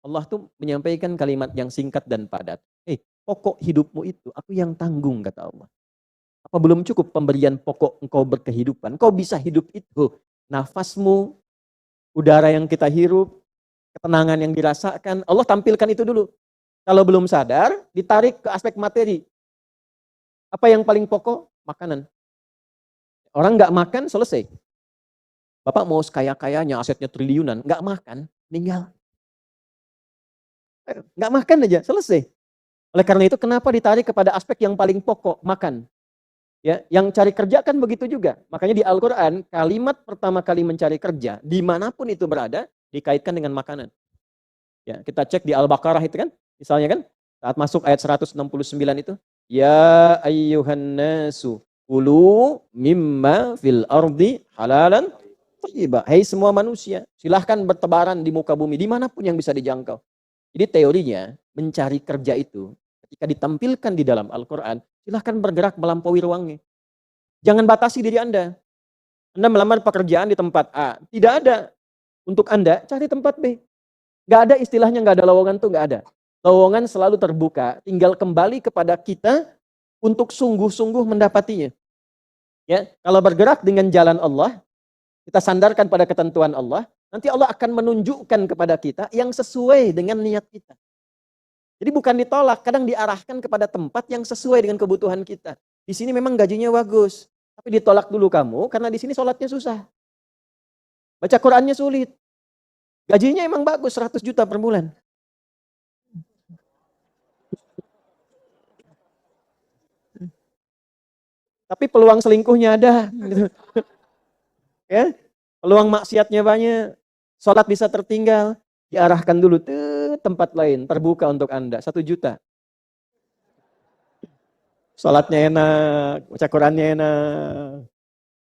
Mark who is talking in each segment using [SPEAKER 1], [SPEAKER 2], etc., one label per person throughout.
[SPEAKER 1] Allah tuh menyampaikan kalimat yang singkat dan padat. Pokok hidupmu itu aku yang tanggung, kata Allah. Apa belum cukup pemberian pokok engkau berkehidupan? Kau bisa hidup itu. Nafasmu, udara yang kita hirup, ketenangan yang dirasakan. Allah tampilkan itu dulu. Kalau belum sadar, ditarik ke aspek materi. Apa yang paling pokok? Makanan. Orang nggak makan, selesai. Bapak mau sekaya-kayanya, asetnya triliunan, nggak makan, meninggal. Nggak makan aja, selesai. Oleh karena itu, kenapa ditarik kepada aspek yang paling pokok, makan? Ya, yang cari kerja kan begitu juga. Makanya di Al-Quran, kalimat pertama kali mencari kerja, dimanapun itu berada, dikaitkan dengan makanan. Ya, kita cek di Al-Baqarah itu kan, misalnya kan, saat masuk ayat 169 itu, ya ayyuhan nasu, kulu mimma fil ardi halalan thayyibah. Hei semua manusia, silahkan bertebaran di muka bumi, dimanapun yang bisa dijangkau. Jadi teorinya, mencari kerja itu, ketika ditampilkan di dalam Al-Quran, silahkan bergerak melampaui ruangnya. Jangan batasi diri Anda. Anda melamar pekerjaan di tempat A. Tidak ada. Untuk Anda, cari tempat B. Nggak ada istilahnya nggak ada lowongan tuh, nggak ada. Lowongan selalu terbuka. Tinggal kembali kepada kita untuk sungguh-sungguh mendapatinya. Ya, kalau bergerak dengan jalan Allah, kita sandarkan pada ketentuan Allah, nanti Allah akan menunjukkan kepada kita yang sesuai dengan niat kita. Jadi bukan ditolak, kadang diarahkan kepada tempat yang sesuai dengan kebutuhan kita. Di sini memang gajinya bagus, tapi ditolak dulu kamu karena di sini sholatnya susah. Baca Qurannya sulit. Gajinya emang bagus, 100 juta per bulan. Tapi peluang selingkuhnya ada. Gitu. Ya, peluang maksiatnya banyak. Sholat bisa tertinggal. Diarahkan dulu ke tempat lain, terbuka untuk Anda, 1 juta. Sholatnya enak, baca Qurannya enak.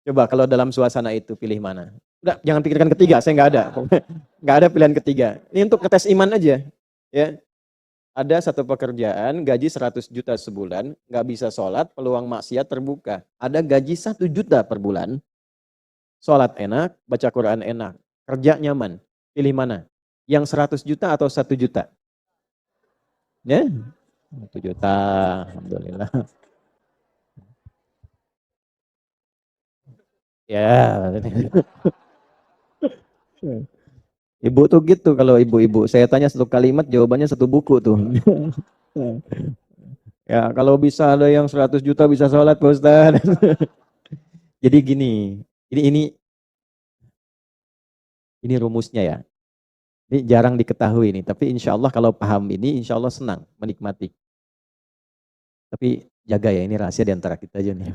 [SPEAKER 1] Coba kalau dalam suasana itu pilih mana? Udah, jangan pikirkan ketiga, saya nggak ada. Nggak ada pilihan ketiga. Ini untuk ngetes iman aja. Ya, ada satu pekerjaan, gaji 100 juta sebulan, nggak bisa sholat, peluang maksiat terbuka. Ada gaji 1 juta per bulan, sholat enak, baca Quran enak, kerja nyaman. Pilih mana? Yang 100 juta atau 1 juta? Ya, 1 juta, alhamdulillah. Ya, ibu tuh gitu kalau ibu-ibu. Saya tanya satu kalimat, jawabannya satu buku tuh. Ya, kalau bisa ada yang 100 juta bisa sholat, Pak Ustaz. Jadi gini, ini rumusnya ya. Ini jarang diketahui nih, tapi insya Allah kalau paham ini, insya Allah senang menikmati. Tapi jaga ya, ini rahasia di antara kita aja nih.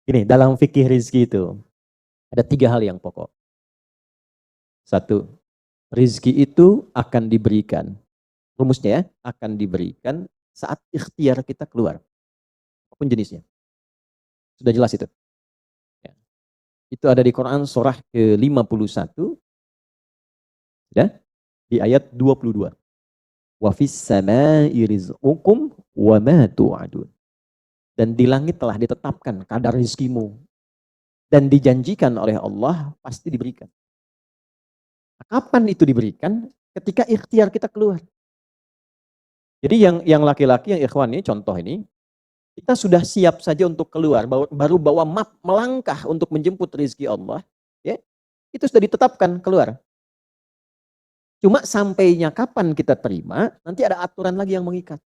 [SPEAKER 1] Ini dalam fikih rizki itu, ada 3 hal yang pokok. 1, rizki itu akan diberikan. Rumusnya ya, akan diberikan saat ikhtiar kita keluar. Apapun jenisnya. Sudah jelas itu. Ya. Itu ada di Quran surah ke-51. Ya, di ayat 22. Wa fis samaa'i rizqukum wa ma tu'adun. Dan di langit telah ditetapkan kadar rezekimu. Dan dijanjikan oleh Allah pasti diberikan. Kapan itu diberikan? Ketika ikhtiar kita keluar. Jadi yang laki-laki, yang ikhwan ini, contoh ini, kita sudah siap saja untuk keluar, baru bawa map melangkah untuk menjemput rezeki Allah, ya, itu sudah ditetapkan keluar. Cuma sampainya kapan kita terima, nanti ada aturan lagi yang mengikat.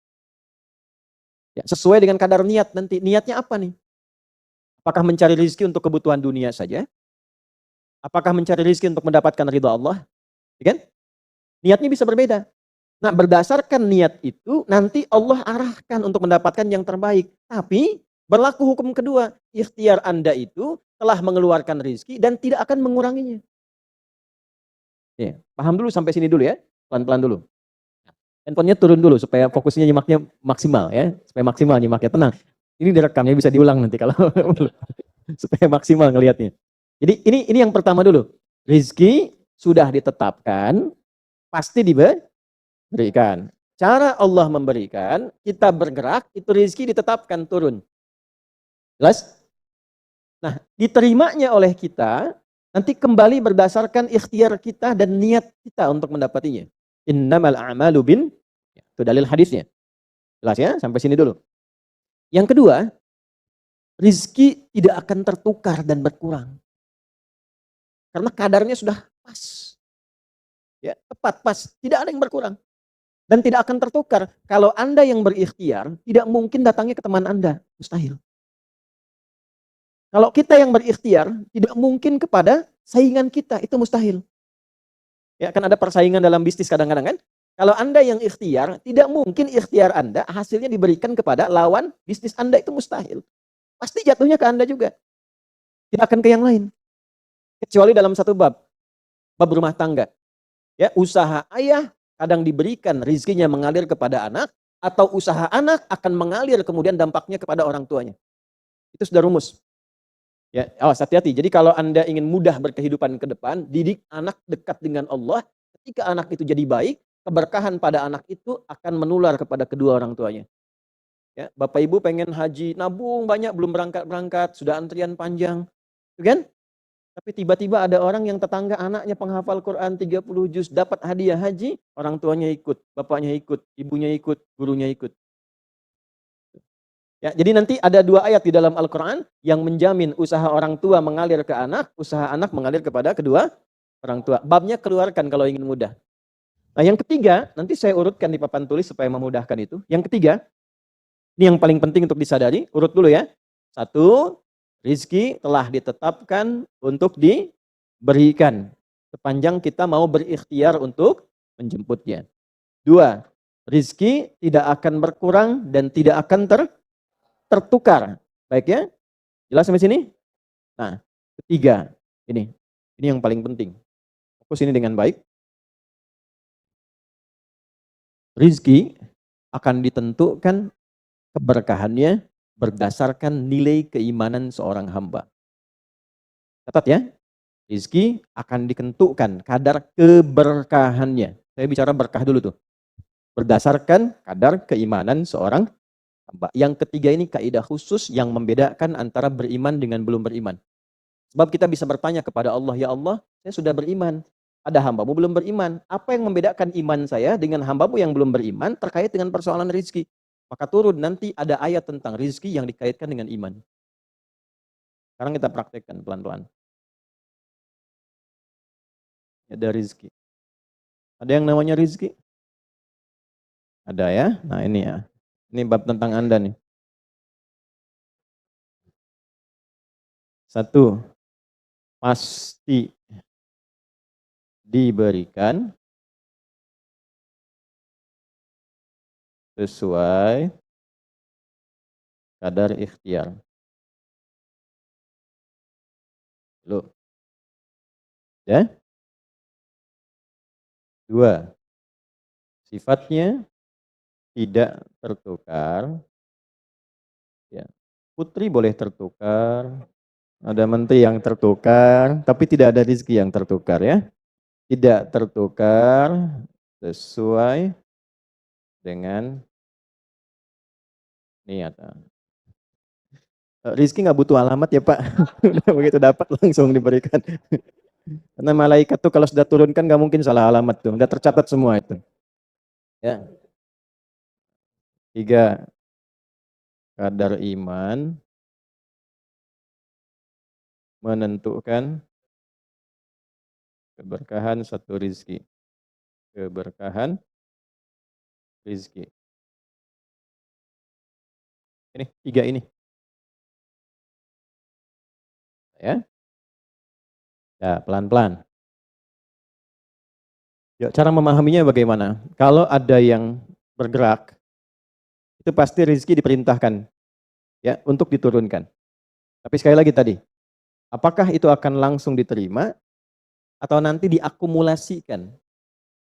[SPEAKER 1] Ya, sesuai dengan kadar niat nanti. Niatnya apa nih? Apakah mencari rezeki untuk kebutuhan dunia saja? Apakah mencari rezeki untuk mendapatkan ridha Allah? Ya kan? Niatnya bisa berbeda. Nah, berdasarkan niat itu, nanti Allah arahkan untuk mendapatkan yang terbaik. Tapi, berlaku hukum kedua. Ikhtiar Anda itu telah mengeluarkan rezeki dan tidak akan menguranginya. Ya, paham dulu sampai sini dulu ya. Pelan-pelan dulu. Handphonenya turun dulu supaya fokusnya nyimaknya maksimal ya. Supaya maksimal nyimaknya. Tenang. Ini direkamnya bisa diulang nanti kalau supaya maksimal ngelihatnya. Jadi ini yang pertama dulu. Rezeki sudah ditetapkan, pasti diberikan. Cara Allah memberikan, kita bergerak, itu rezeki ditetapkan turun. Jelas? Nah, diterimanya oleh kita, Nanti kembali berdasarkan ikhtiar kita dan niat kita untuk mendapatinya. Innamal a'malu itu dalil hadisnya. Jelas ya? Sampai sini dulu. Yang kedua, rizki tidak akan tertukar dan berkurang. Karena kadarnya sudah pas. Ya, tepat, pas. Tidak ada yang berkurang. Dan tidak akan tertukar. Kalau Anda yang berikhtiar, tidak mungkin datangnya ke teman Anda. Mustahil. Kalau kita yang berikhtiar, tidak mungkin kepada saingan kita. Itu mustahil. Ya, kan ada persaingan dalam bisnis kadang-kadang kan? Kalau Anda yang ikhtiar, tidak mungkin ikhtiar Anda hasilnya diberikan kepada lawan bisnis Anda. Itu mustahil. Pasti jatuhnya ke Anda juga. Tidak akan ke yang lain. Kecuali dalam satu bab. Bab rumah tangga. Ya, usaha ayah kadang diberikan rizkinya mengalir kepada anak, atau usaha anak akan mengalir kemudian dampaknya kepada orang tuanya. Itu sudah rumus. Ya, awas hati-hati. Jadi kalau Anda ingin mudah berkehidupan ke depan, didik anak dekat dengan Allah. Ketika anak itu jadi baik, keberkahan pada anak itu akan menular kepada kedua orang tuanya. Ya, Bapak Ibu pengen haji, nabung banyak, belum berangkat-berangkat, sudah antrian panjang. Kan? Tapi tiba-tiba ada orang yang tetangga anaknya penghafal Quran 30 juz, dapat hadiah haji, orang tuanya ikut, bapaknya ikut, ibunya ikut, gurunya ikut. Ya, jadi nanti ada 2 ayat di dalam Al-Quran yang menjamin usaha orang tua mengalir ke anak, usaha anak mengalir kepada kedua orang tua. Babnya keluarkan kalau ingin mudah. Nah yang ketiga, nanti saya urutkan di papan tulis supaya memudahkan itu. Yang ketiga, ini yang paling penting untuk disadari, urut dulu ya. 1, rizki telah ditetapkan untuk diberikan. Sepanjang kita mau berikhtiar untuk menjemputnya. 2, rizki tidak akan berkurang dan tidak akan tertukar. Baik ya? Jelas sampai sini? Nah, ketiga, ini yang paling penting. Fokus ini dengan baik. Rizki akan ditentukan keberkahannya berdasarkan nilai keimanan seorang hamba. Catat ya, rizki akan ditentukan kadar keberkahannya. Saya bicara berkah dulu tuh. Berdasarkan kadar keimanan seorang hamba. Yang ketiga ini kaidah khusus yang membedakan antara beriman dengan belum beriman. Sebab kita bisa bertanya kepada Allah, ya Allah, saya sudah beriman. Ada hambamu belum beriman. Apa yang membedakan iman saya dengan hambamu yang belum beriman terkait dengan persoalan rizki? Maka turun nanti ada ayat tentang rizki yang dikaitkan dengan iman. Sekarang kita praktekkan pelan-pelan. Ada rizki. Ada yang namanya rizki? Ada ya? Nah ini ya. Ini bab tentang Anda nih. 1, pasti diberikan sesuai kadar ikhtiar. Loh. Ya? 2, sifatnya tidak tertukar. Ya. Putri boleh tertukar. Ada menteri yang tertukar, tapi tidak ada rezeki yang tertukar ya. Tidak tertukar sesuai dengan niat. Rizki nggak butuh alamat ya Pak. Begitu dapat langsung diberikan. Karena malaikat tuh kalau sudah turunkan nggak mungkin salah alamat tuh. Udah tercatat semua itu. Ya. 3, kadar iman menentukan keberkahan satu rizki. Keberkahan rizki. Ini 3 ini. Ya. Ya, pelan-pelan. Ya, cara memahaminya bagaimana? Kalau ada yang bergerak, itu pasti rezeki diperintahkan ya untuk diturunkan. Tapi sekali lagi tadi, apakah itu akan langsung diterima atau nanti diakumulasikan,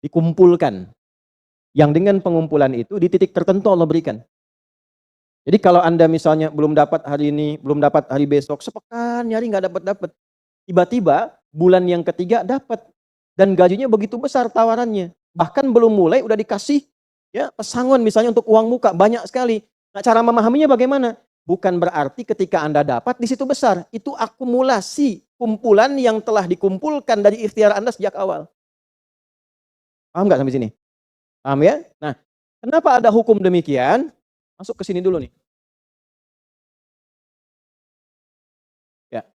[SPEAKER 1] dikumpulkan? Yang dengan pengumpulan itu di titik tertentu Allah berikan. Jadi kalau Anda misalnya belum dapat hari ini, belum dapat hari besok, sepekan nyari nggak dapat. Tiba-tiba bulan yang ketiga dapat. Dan gajinya begitu besar tawarannya. Bahkan belum mulai udah dikasih ya pesangon misalnya untuk uang muka banyak sekali. Nah, cara memahaminya bagaimana? Bukan berarti ketika Anda dapat di situ besar. Itu akumulasi kumpulan yang telah dikumpulkan dari ikhtiar Anda sejak awal. Paham nggak sampai sini? Paham ya? Nah, kenapa ada hukum demikian? Masuk ke sini dulu nih. Ya,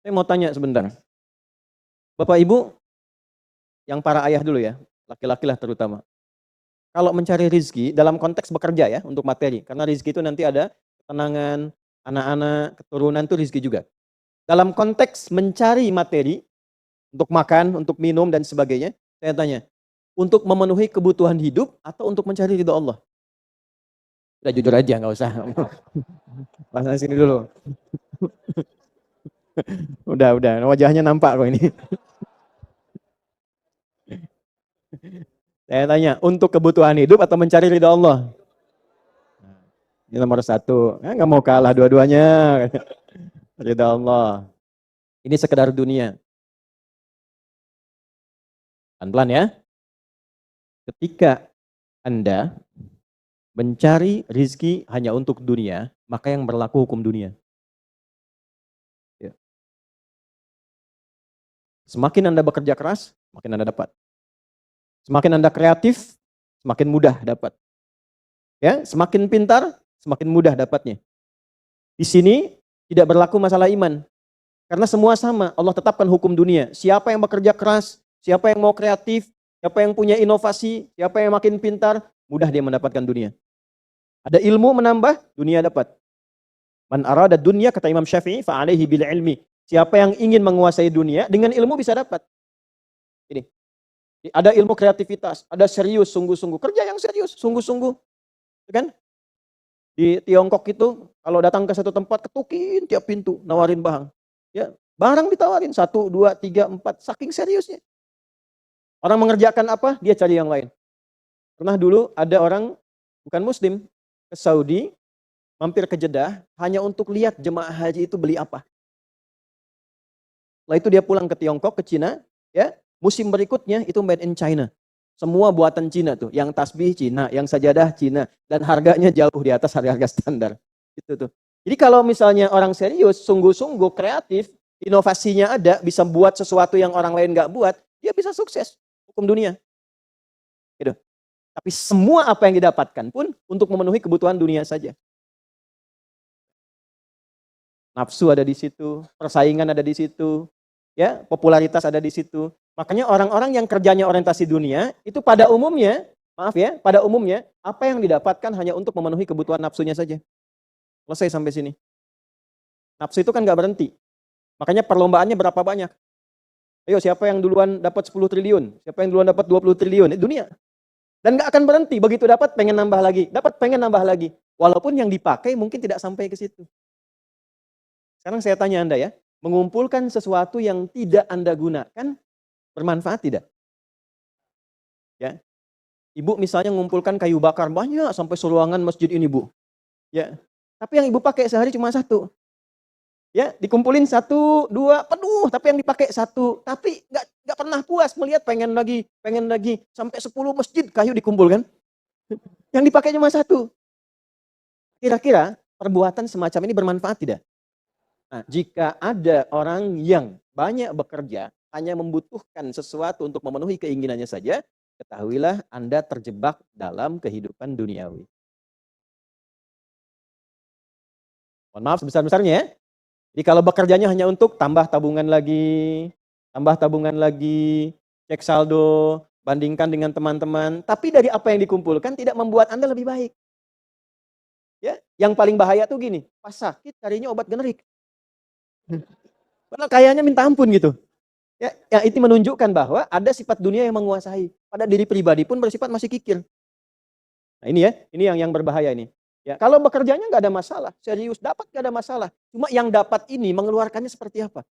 [SPEAKER 1] saya mau tanya sebentar. Bapak Ibu, yang para ayah dulu ya, laki-laki lah terutama. Kalau mencari rizki dalam konteks bekerja ya, untuk materi. Karena rizki itu nanti ada ketenangan, anak-anak, keturunan itu rizki juga. Dalam konteks mencari materi, untuk makan, untuk minum, dan sebagainya, saya tanya, untuk memenuhi kebutuhan hidup atau untuk mencari ridho Allah? Udah jujur aja, nggak usah. Pasang sini dulu. Udah, wajahnya nampak kok ini. Saya tanya, untuk kebutuhan hidup atau mencari ridho Allah? Ini nomor satu. Nggak mau kalah dua-duanya. Ridho Allah. Ini sekedar dunia. Pelan-pelan ya. Ketika Anda mencari rizki hanya untuk dunia, maka yang berlaku hukum dunia. Ya. Semakin Anda bekerja keras, semakin Anda dapat. Semakin Anda kreatif, semakin mudah dapat. Ya, semakin pintar, semakin mudah dapatnya. Di sini tidak berlaku masalah iman. Karena semua sama, Allah tetapkan hukum dunia. Siapa yang bekerja keras, siapa yang mau kreatif, siapa yang punya inovasi, siapa yang makin pintar, mudah dia mendapatkan dunia. Ada ilmu menambah, dunia dapat. Man arada dunya, kata Imam Syafi'i, fa'alaihi bil ilmi. Siapa yang ingin menguasai dunia, dengan ilmu bisa dapat. Ini. Ada ilmu kreativitas, ada serius, sungguh-sungguh. Kerja yang serius, sungguh-sungguh. Kan? Di Tiongkok itu, kalau datang ke satu tempat, ketukin tiap pintu, nawarin barang. Ya, barang ditawarin, 1, 2, 3, 4, saking seriusnya. Orang mengerjakan apa, dia cari yang lain. Pernah dulu ada orang, bukan muslim, ke Saudi, mampir ke Jeddah, hanya untuk lihat jemaah haji itu beli apa. Setelah itu dia pulang ke Tiongkok, ke Cina, ya, musim berikutnya itu made in China. Semua buatan Cina tuh, yang tasbih Cina, yang sajadah Cina, dan harganya jauh di atas harga-harga standar. Gitu tuh. Jadi kalau misalnya orang serius, sungguh-sungguh, kreatif, inovasinya ada, bisa buat sesuatu yang orang lain nggak buat, dia bisa sukses. Hukum dunia. Gitu. Tapi semua apa yang didapatkan pun untuk memenuhi kebutuhan dunia saja. Nafsu ada di situ, persaingan ada di situ, ya, popularitas ada di situ. Makanya orang-orang yang kerjanya orientasi dunia, itu pada umumnya, maaf ya, pada umumnya, apa yang didapatkan hanya untuk memenuhi kebutuhan nafsunya saja. Selesai sampai sini. Nafsu itu kan gak berhenti. Makanya perlombaannya berapa banyak. Ayo siapa yang duluan dapat 10 triliun, siapa yang duluan dapat 20 triliun, dunia. Dan gak akan berhenti, begitu dapat pengen nambah lagi, dapat pengen nambah lagi. Walaupun yang dipakai mungkin tidak sampai ke situ. Sekarang saya tanya Anda ya, mengumpulkan sesuatu yang tidak Anda gunakan, bermanfaat tidak? Ya. Ibu misalnya mengumpulkan kayu bakar banyak sampai seruangan masjid ini, Bu. Ya. Tapi yang Ibu pakai sehari cuma 1. Ya, dikumpulin 1, 2, penuh, tapi yang dipakai 1. Tapi nggak pernah puas melihat pengen lagi, sampai 10 masjid kayu dikumpulkan. Yang dipakai cuma 1. Kira-kira perbuatan semacam ini bermanfaat tidak? Nah, jika ada orang yang banyak bekerja, hanya membutuhkan sesuatu untuk memenuhi keinginannya saja, ketahuilah Anda terjebak dalam kehidupan duniawi. Mohon maaf sebesar-besarnya ya. Jadi kalau bekerjanya hanya untuk tambah tabungan lagi, cek saldo, bandingkan dengan teman-teman, tapi dari apa yang dikumpulkan tidak membuat Anda lebih baik. Ya, yang paling bahaya tuh gini, pas sakit carinya obat generik. Padahal kayaknya minta ampun gitu. Ya, itu menunjukkan bahwa ada sifat dunia yang menguasai. Pada diri pribadi pun bersifat masih kikir. Nah ini ya, ini yang berbahaya ini. Ya, kalau bekerjanya nggak ada masalah, serius dapat nggak ada masalah. Cuma yang dapat ini mengeluarkannya seperti apa?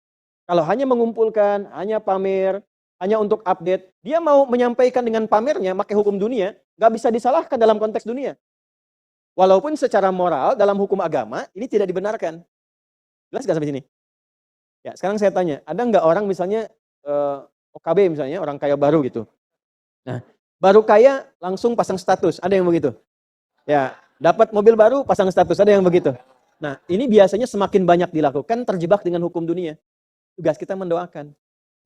[SPEAKER 1] Kalau hanya mengumpulkan, hanya pamer, hanya untuk update, dia mau menyampaikan dengan pamernya, pakai hukum dunia, nggak bisa disalahkan dalam konteks dunia. Walaupun secara moral dalam hukum agama ini tidak dibenarkan. Jelas nggak sampai sini? Ya, sekarang saya tanya, ada nggak orang misalnya OKB misalnya, orang kaya baru gitu. Nah, baru kaya langsung pasang status, ada yang begitu? Ya, dapat mobil baru pasang status, ada yang begitu? Nah, ini biasanya semakin banyak dilakukan terjebak dengan hukum dunia. Tugas kita mendoakan,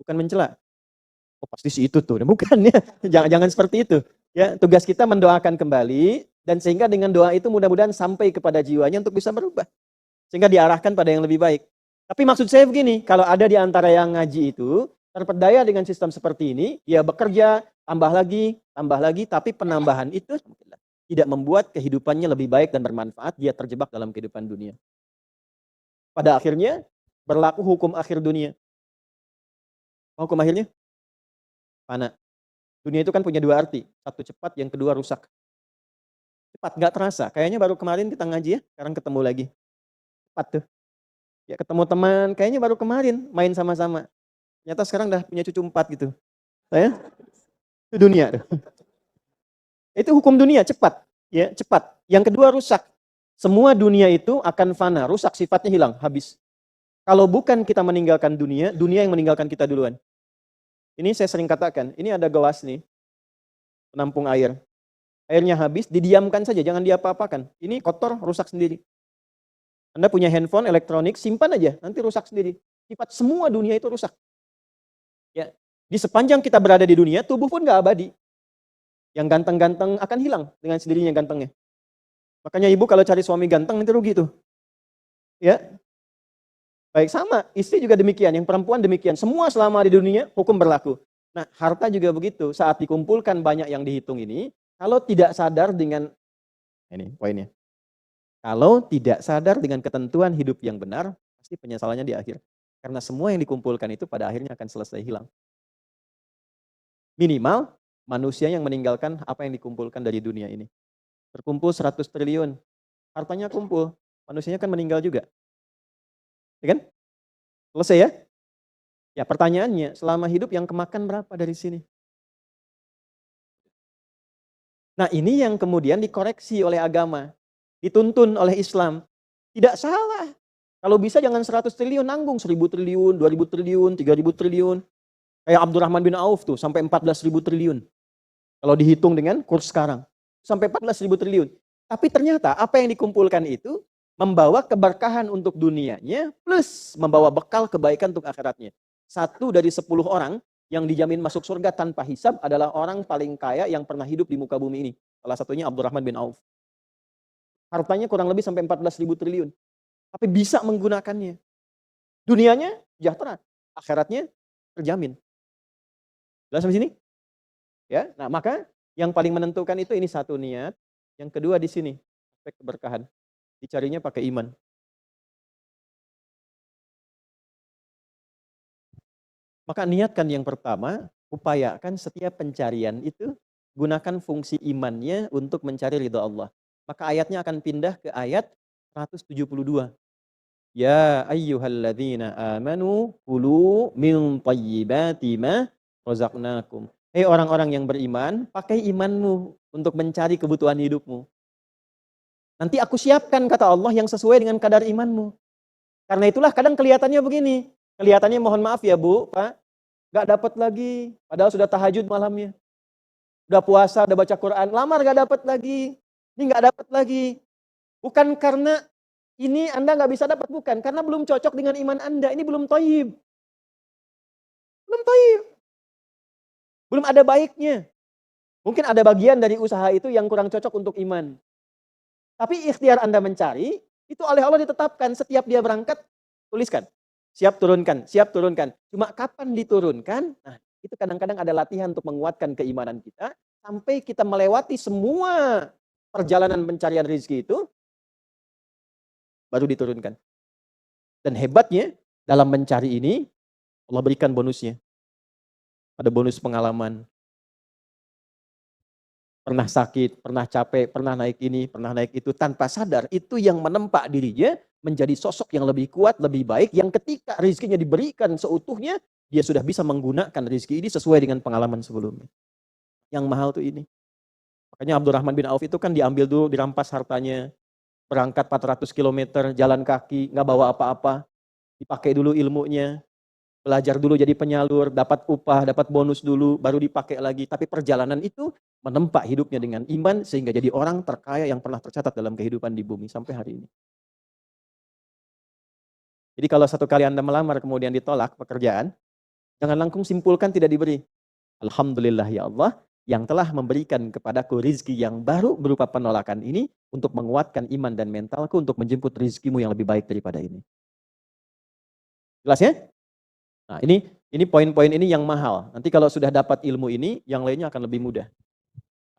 [SPEAKER 1] bukan mencela. Oh pasti si itu tuh, bukan ya. Jangan seperti itu. Ya, tugas kita mendoakan kembali dan sehingga dengan doa itu mudah-mudahan sampai kepada jiwanya untuk bisa berubah. Sehingga diarahkan pada yang lebih baik. Tapi maksud saya begini, kalau ada di antara yang ngaji itu terperdaya dengan sistem seperti ini, dia bekerja, tambah lagi, tapi penambahan itu tidak membuat kehidupannya lebih baik dan bermanfaat, dia terjebak dalam kehidupan dunia. Pada akhirnya berlaku hukum akhir dunia. Hukum akhirnya fana. Dunia itu kan punya dua arti, satu cepat, yang kedua rusak. Cepat, nggak terasa. Kayaknya baru kemarin kita ngaji ya, sekarang ketemu lagi. Cepat tuh. Ya ketemu teman, kayaknya baru kemarin main sama-sama. Ternyata sekarang udah punya cucu 4 gitu. Saya itu dunia. Itu hukum dunia, cepat. Ya, cepat. Yang kedua rusak. Semua dunia itu akan fana, rusak, sifatnya hilang, habis. Kalau bukan kita meninggalkan dunia, dunia yang meninggalkan kita duluan. Ini saya sering katakan, ini ada gelas nih, penampung air. Airnya habis, didiamkan saja, jangan diapa-apakan. Ini kotor, rusak sendiri. Anda punya handphone, elektronik, simpan aja, nanti rusak sendiri. Sifat semua dunia itu rusak. Ya, di sepanjang kita berada di dunia, tubuh pun gak abadi. Yang ganteng-ganteng akan hilang dengan sendirinya gantengnya. Makanya ibu kalau cari suami ganteng nanti rugi tuh. Ya. Baik sama, istri juga demikian, yang perempuan demikian. Semua selama di dunia hukum berlaku. Nah, harta juga begitu. Saat dikumpulkan banyak yang dihitung ini, kalau tidak sadar dengan ini poinnya. Kalau tidak sadar dengan ketentuan hidup yang benar, pasti penyesalannya di akhir. Karena semua yang dikumpulkan itu pada akhirnya akan selesai hilang. Minimal manusia yang meninggalkan apa yang dikumpulkan dari dunia ini. Berkumpul 100 triliun, hartanya kumpul, manusianya kan meninggal juga. Ya kan? Selesai ya? Ya pertanyaannya, selama hidup yang kemakan berapa dari sini? Nah ini yang kemudian dikoreksi oleh agama, dituntun oleh Islam. Tidak salah. Kalau bisa jangan 100 triliun, nanggung 1000 triliun, 2000 triliun, 3000 triliun. Kayak Abdurrahman bin Auf tuh, sampai 14.000 triliun. Kalau dihitung dengan kurs sekarang. Sampai 14.000 triliun. Tapi ternyata apa yang dikumpulkan itu membawa keberkahan untuk dunianya plus membawa bekal kebaikan untuk akhiratnya. 1 dari 10 orang yang dijamin masuk surga tanpa hisab adalah orang paling kaya yang pernah hidup di muka bumi ini. Salah satunya Abdurrahman bin Auf. Hartanya kurang lebih sampai 14.000 triliun. Tapi bisa menggunakannya. Dunianya sejahtera, akhiratnya terjamin. Jelas sampai sini? Ya, nah maka yang paling menentukan itu ini satu niat, yang kedua di sini aspek keberkahan. Dicarinya pakai iman. Maka niatkan yang pertama, upayakan setiap pencarian itu gunakan fungsi imannya untuk mencari ridha Allah. Maka ayatnya akan pindah ke ayat 172. Ya ayyuhalladzina amanu kulu min thayyibati ma razaqnakum. Hei orang-orang yang beriman, pakai imanmu untuk mencari kebutuhan hidupmu. Nanti aku siapkan kata Allah yang sesuai dengan kadar imanmu. Karena itulah kadang kelihatannya begini. Kelihatannya mohon maaf ya Bu, Pak. Gak dapat lagi. Padahal sudah tahajud malamnya. Udah puasa, udah baca Quran. Lamar gak dapat lagi. Ini gak dapat lagi. Bukan karena ini Anda gak bisa dapat. Bukan. Karena belum cocok dengan iman Anda. Ini belum thayyib. Belum thayyib. Belum ada baiknya. Mungkin ada bagian dari usaha itu yang kurang cocok untuk iman. Tapi ikhtiar Anda mencari, itu oleh Allah ditetapkan. Setiap dia berangkat, tuliskan. Siap turunkan, siap turunkan. Cuma kapan diturunkan? Nah, itu kadang-kadang ada latihan untuk menguatkan keimanan kita. Sampai kita melewati semua perjalanan pencarian rezeki itu, baru diturunkan. Dan hebatnya, dalam mencari ini, Allah berikan bonusnya. Ada bonus pengalaman. Pernah sakit, pernah capek, pernah naik ini, pernah naik itu. Tanpa sadar, itu yang menempa dirinya menjadi sosok yang lebih kuat, lebih baik. Yang ketika rezekinya diberikan seutuhnya, dia sudah bisa menggunakan rezeki ini sesuai dengan pengalaman sebelumnya. Yang mahal tuh ini. Makanya Abdurrahman bin Auf itu kan diambil dulu, dirampas hartanya. Berangkat 400 km, jalan kaki, nggak bawa apa-apa. Dipakai dulu ilmunya. Belajar dulu jadi penyalur, dapat upah, dapat bonus dulu, baru dipakai lagi. Tapi perjalanan itu menempa hidupnya dengan iman sehingga jadi orang terkaya yang pernah tercatat dalam kehidupan di bumi sampai hari ini. Jadi kalau satu kali Anda melamar kemudian ditolak pekerjaan, jangan langsung simpulkan tidak diberi. Alhamdulillah ya Allah yang telah memberikan kepadaku rizki yang baru berupa penolakan ini untuk menguatkan iman dan mentalku untuk menjemput rizkimu yang lebih baik daripada ini. Jelas ya? Nah ini poin-poin ini yang mahal. Nanti kalau sudah dapat ilmu ini, yang lainnya akan lebih mudah.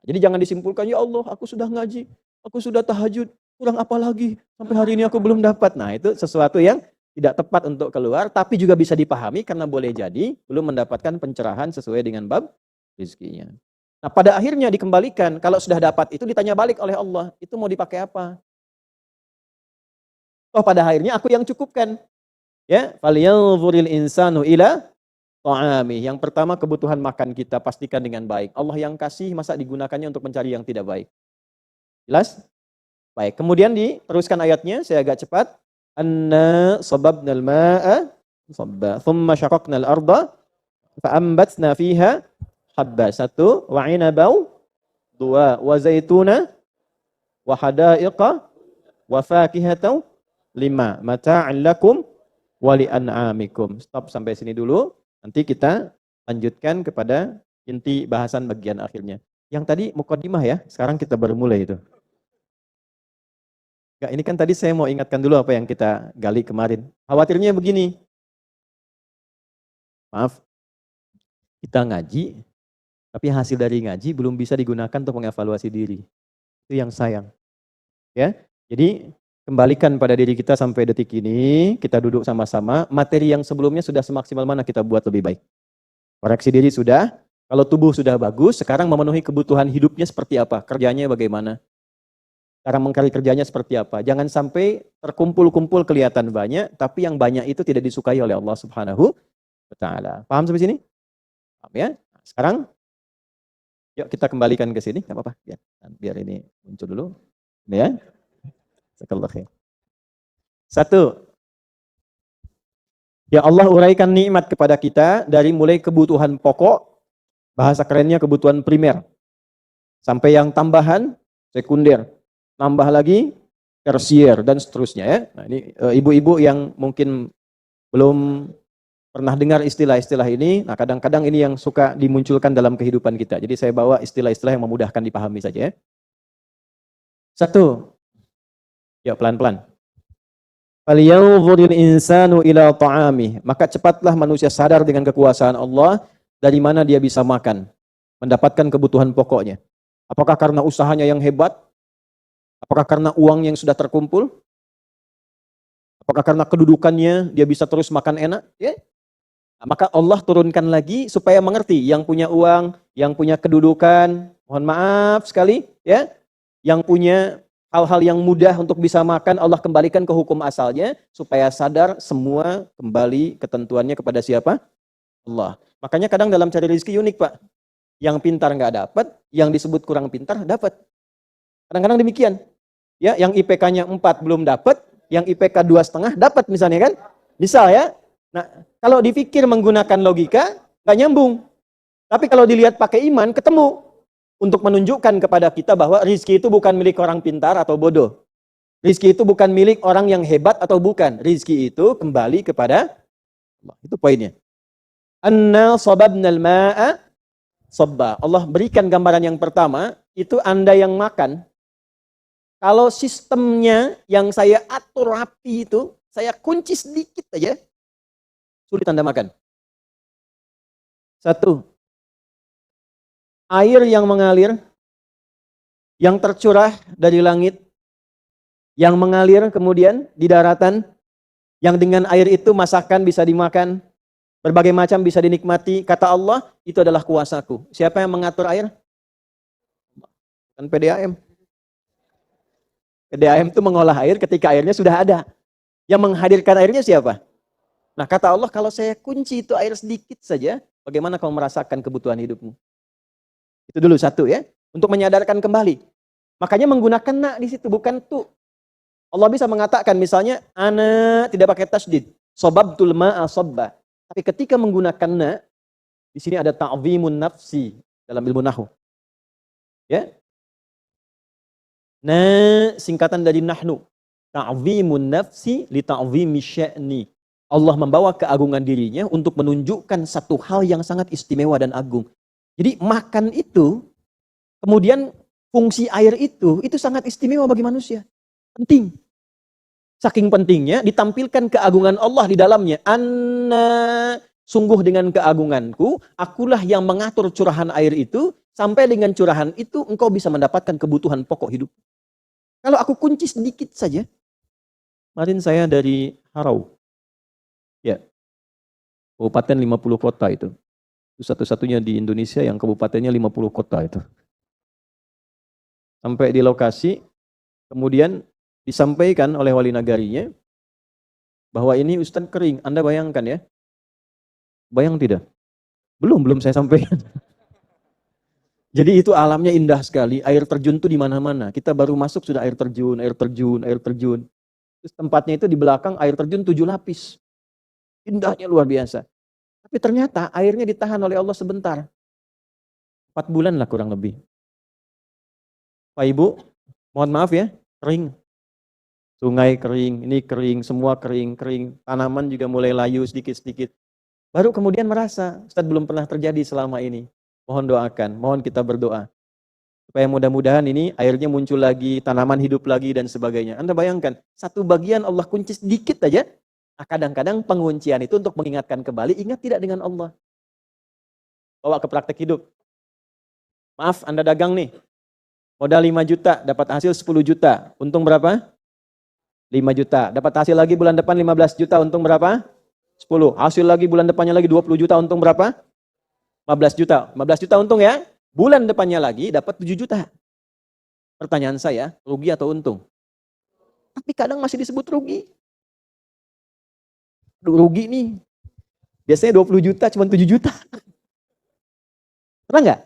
[SPEAKER 1] Jadi jangan disimpulkan, ya Allah aku sudah ngaji, aku sudah tahajud, kurang apa lagi? Sampai hari ini aku belum dapat. Nah itu sesuatu yang tidak tepat untuk keluar, tapi juga bisa dipahami karena boleh jadi belum mendapatkan pencerahan sesuai dengan bab rizkinya. Nah pada akhirnya dikembalikan, kalau sudah dapat itu ditanya balik oleh Allah, itu mau dipakai apa? Oh pada akhirnya aku yang cukupkan. Ya, falyanzuril insanu ila ta'ami. Yang pertama kebutuhan makan kita pastikan dengan baik. Allah yang kasih masa digunakannya untuk mencari yang tidak baik. Jelas? Baik, kemudian diteruskan ayatnya, saya agak cepat. Anna sababnal ma'a sabba, thumma syaqaqnal arda fa'ambatna fiha habba. 1 wa 'inabau, 2 wa zaituna wa hadaiqa wa fakihatan, 5 mata'an lakum wa li'an'amikum. Stop sampai sini dulu. Nanti kita lanjutkan kepada inti bahasan bagian akhirnya. Yang tadi mukadimah ya, sekarang kita baru mulai itu. Enggak, ini kan tadi saya mau ingatkan dulu apa yang kita gali kemarin. Khawatirnya begini. Maaf, kita ngaji, tapi hasil dari ngaji belum bisa digunakan untuk mengevaluasi diri. Itu yang sayang. Ya, jadi kembalikan pada diri kita sampai detik ini, kita duduk sama-sama, materi yang sebelumnya sudah semaksimal mana kita buat lebih baik. Koreksi diri sudah, kalau tubuh sudah bagus, sekarang memenuhi kebutuhan hidupnya seperti apa, kerjanya bagaimana. Cara mengkali kerjanya seperti apa. Jangan sampai terkumpul-kumpul kelihatan banyak, tapi yang banyak itu tidak disukai oleh Allah Subhanahu wa Ta'ala. Paham sampai sini? Paham ya? Sekarang, yuk kita kembalikan ke sini, nggak apa-apa. Biar ini muncul dulu. Ini ya. Jazakallahu khair. 1. Ya Allah uraikan nikmat kepada kita dari mulai kebutuhan pokok, bahasa kerennya kebutuhan primer, sampai yang tambahan, sekunder. Nambah lagi tersier dan seterusnya ya. Nah, ini ibu-ibu yang mungkin belum pernah dengar istilah-istilah ini, nah kadang-kadang ini yang suka dimunculkan dalam kehidupan kita. Jadi saya bawa istilah-istilah yang memudahkan dipahami saja ya. 1. Ya pelan-pelan. Falyanzuril insanu ila ta'amih. Maka cepatlah manusia sadar dengan kekuasaan Allah dari mana dia bisa makan, mendapatkan kebutuhan pokoknya. Apakah karena usahanya yang hebat? Apakah karena uang yang sudah terkumpul? Apakah karena kedudukannya dia bisa terus makan enak? Ya. Nah, maka Allah turunkan lagi supaya mengerti yang punya uang, yang punya kedudukan, mohon maaf sekali, ya, yang punya hal-hal yang mudah untuk bisa makan, Allah kembalikan ke hukum asalnya supaya sadar semua kembali ketentuannya kepada siapa? Allah. Makanya kadang dalam cari rezeki unik Pak. Yang pintar nggak dapat, yang disebut kurang pintar dapat. Kadang-kadang demikian. Ya, yang IPK-nya 4 belum dapat, yang IPK 2,5 dapat misalnya kan? Misal ya. Nah, kalau dipikir menggunakan logika, nggak nyambung. Tapi kalau dilihat pakai iman, ketemu. Untuk menunjukkan kepada kita bahwa rizki itu bukan milik orang pintar atau bodoh. Rizki itu bukan milik orang yang hebat atau bukan. Rizki itu kembali kepada Allah. Itu poinnya. Anna sababnal ma'a sabba. Allah berikan gambaran yang pertama, itu Anda yang makan. Kalau sistemnya yang saya atur rapi itu, saya kunci sedikit aja, sulit Anda makan. 1. Air yang mengalir, yang tercurah dari langit, yang mengalir kemudian di daratan, yang dengan air itu masakan bisa dimakan, berbagai macam bisa dinikmati. Kata Allah, itu adalah kuasaku. Siapa yang mengatur air? Kan PDAM. PDAM itu mengolah air ketika airnya sudah ada. Yang menghadirkan airnya siapa? Nah kata Allah, kalau saya kunci itu air sedikit saja, bagaimana kamu merasakan kebutuhan hidupmu? Itu dulu 1 ya. Untuk menyadarkan kembali. Makanya menggunakan na di situ, bukan tu. Allah bisa mengatakan misalnya, ana tidak pakai tasdid. Sobabtul ma'a sobba. Tapi ketika menggunakan na, di sini ada ta'zimun nafsi dalam ilmu nahwu. Ya. Nah, singkatan dari nahnu. Ta'zimun nafsi li ta'zimi sya'ni. Allah membawa keagungan dirinya untuk menunjukkan satu hal yang sangat istimewa dan agung. Jadi makan itu, kemudian fungsi air itu sangat istimewa bagi manusia. Penting. Saking pentingnya ditampilkan keagungan Allah di dalamnya. Anna, sungguh dengan keagunganku, akulah yang mengatur curahan air itu, sampai dengan curahan itu engkau bisa mendapatkan kebutuhan pokok hidup. Kalau aku kunci sedikit saja, kemarin saya dari Harau, ya, kabupaten 50 kota itu. Itu satu-satunya di Indonesia yang kabupatennya 50 kota itu. Sampai di lokasi, kemudian disampaikan oleh wali nagarinya, bahwa ini Ustadz kering. Anda bayangkan ya, bayang tidak? Belum saya sampaikan. Jadi itu alamnya indah sekali, air terjun tuh di mana-mana. Kita baru masuk sudah air terjun. Terus tempatnya itu di belakang air terjun 7 lapis. Indahnya luar biasa. Tapi ternyata airnya ditahan oleh Allah sebentar. 4 bulan lah kurang lebih. Pak Ibu, mohon maaf ya, kering. Sungai kering, ini kering, semua kering. Tanaman juga mulai layu sedikit-sedikit. Baru kemudian merasa, Ustadz belum pernah terjadi selama ini. Mohon doakan, mohon kita berdoa. Supaya mudah-mudahan ini airnya muncul lagi, tanaman hidup lagi dan sebagainya. Anda bayangkan, satu bagian Allah kunci sedikit aja. Kadang-kadang penguncian itu untuk mengingatkan kembali, ingat tidak dengan Allah. Bawa ke praktek hidup. Maaf, Anda dagang nih. Modal 5 juta, dapat hasil 10 juta. Untung berapa? 5 juta. Dapat hasil lagi bulan depan 15 juta, untung berapa? 10. Hasil lagi bulan depannya lagi 20 juta, untung berapa? 15 juta. 15 juta untung ya. Bulan depannya lagi dapat 7 juta. Pertanyaan saya, rugi atau untung? Tapi kadang masih disebut rugi. Rugi nih. Biasanya 20 juta, cuma 7 juta. Pernah nggak?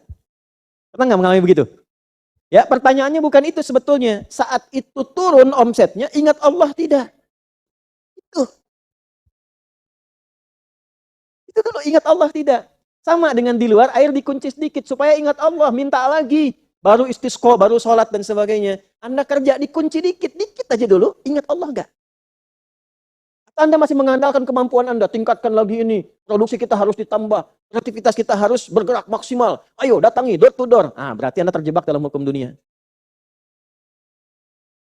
[SPEAKER 1] Pernah nggak mengalami begitu? Ya, pertanyaannya bukan itu sebetulnya. Saat itu turun omsetnya, ingat Allah tidak? Itu dulu, ingat Allah tidak? Sama dengan di luar, air dikunci sedikit supaya ingat Allah, minta lagi. Baru istisqa, baru sholat dan sebagainya. Anda kerja dikunci dikit aja dulu, ingat Allah enggak? Anda masih mengandalkan kemampuan Anda, tingkatkan lagi ini. Produksi kita harus ditambah, kreativitas kita harus bergerak maksimal. Ayo datangi, door to door. Berarti Anda terjebak dalam hukum dunia.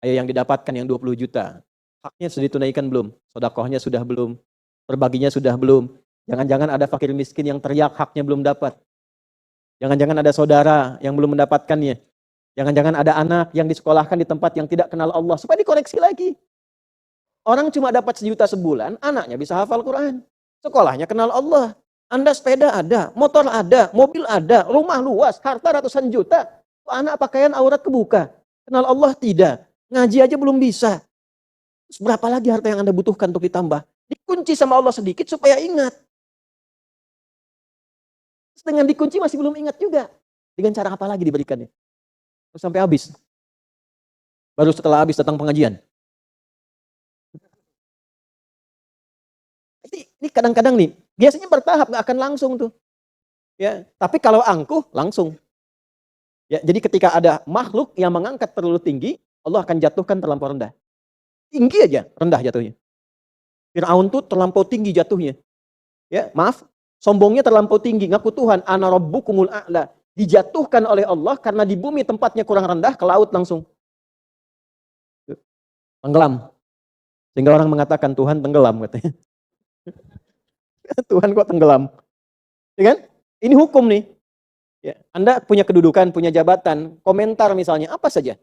[SPEAKER 1] Ayo yang didapatkan yang 20 juta. Haknya sudah ditunaikan belum? Sedekahnya sudah belum? Berbaginya sudah belum? Jangan-jangan ada fakir miskin yang teriak haknya belum dapat. Jangan-jangan ada saudara yang belum mendapatkannya. Jangan-jangan ada anak yang disekolahkan di tempat yang tidak kenal Allah. Supaya dikoreksi lagi. Orang cuma dapat 1 juta sebulan, anaknya bisa hafal Quran. Sekolahnya kenal Allah. Anda sepeda ada, motor ada, mobil ada, rumah luas, harta ratusan juta. Anak pakaian aurat kebuka. Kenal Allah tidak. Ngaji aja belum bisa. Terus berapa lagi harta yang Anda butuhkan untuk ditambah? Dikunci sama Allah sedikit supaya ingat. Dengan dikunci masih belum ingat juga. Dengan cara apa lagi diberikannya? Terus sampai habis. Baru setelah habis datang pengajian. Ini kadang-kadang nih, biasanya bertahap, gak akan langsung tuh. Ya, tapi kalau angkuh, langsung. Ya, jadi ketika ada makhluk yang mengangkat terlalu tinggi, Allah akan jatuhkan terlampau rendah. Tinggi aja, rendah jatuhnya. Fir'aun tuh terlampau tinggi jatuhnya. Ya, maaf. Sombongnya terlampau tinggi, ngaku Tuhan, ana rabbukumul a'la. Dijatuhkan oleh Allah karena di bumi tempatnya kurang rendah, ke laut langsung. Tenggelam. Sehingga orang mengatakan Tuhan tenggelam katanya. Tuhan kok tenggelam? Ya kan? Ini hukum nih. Ya, Anda punya kedudukan, punya jabatan, komentar misalnya, apa saja.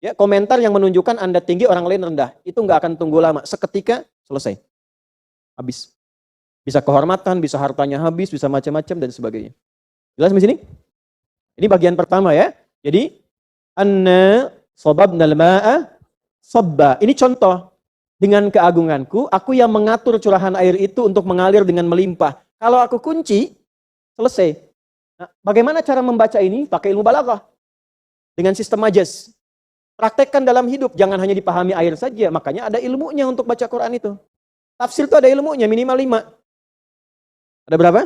[SPEAKER 1] Ya, komentar yang menunjukkan Anda tinggi, orang lain rendah. Itu nggak akan tunggu lama. Seketika selesai. Habis. Bisa kehormatan, bisa hartanya habis, bisa macam-macam dan sebagainya. Jelas di sini? Ini bagian pertama ya. Jadi anna sababnal ma'a sabba. Ini contoh. Dengan keagunganku, aku yang mengatur curahan air itu untuk mengalir dengan melimpah. Kalau aku kunci, selesai. Nah, bagaimana cara membaca ini? Pakai ilmu balaghah. Dengan sistem majas. Praktekkan dalam hidup, jangan hanya dipahami air saja. Makanya ada ilmunya untuk baca Quran itu. Tafsir itu ada ilmunya, minimal 5. Ada berapa?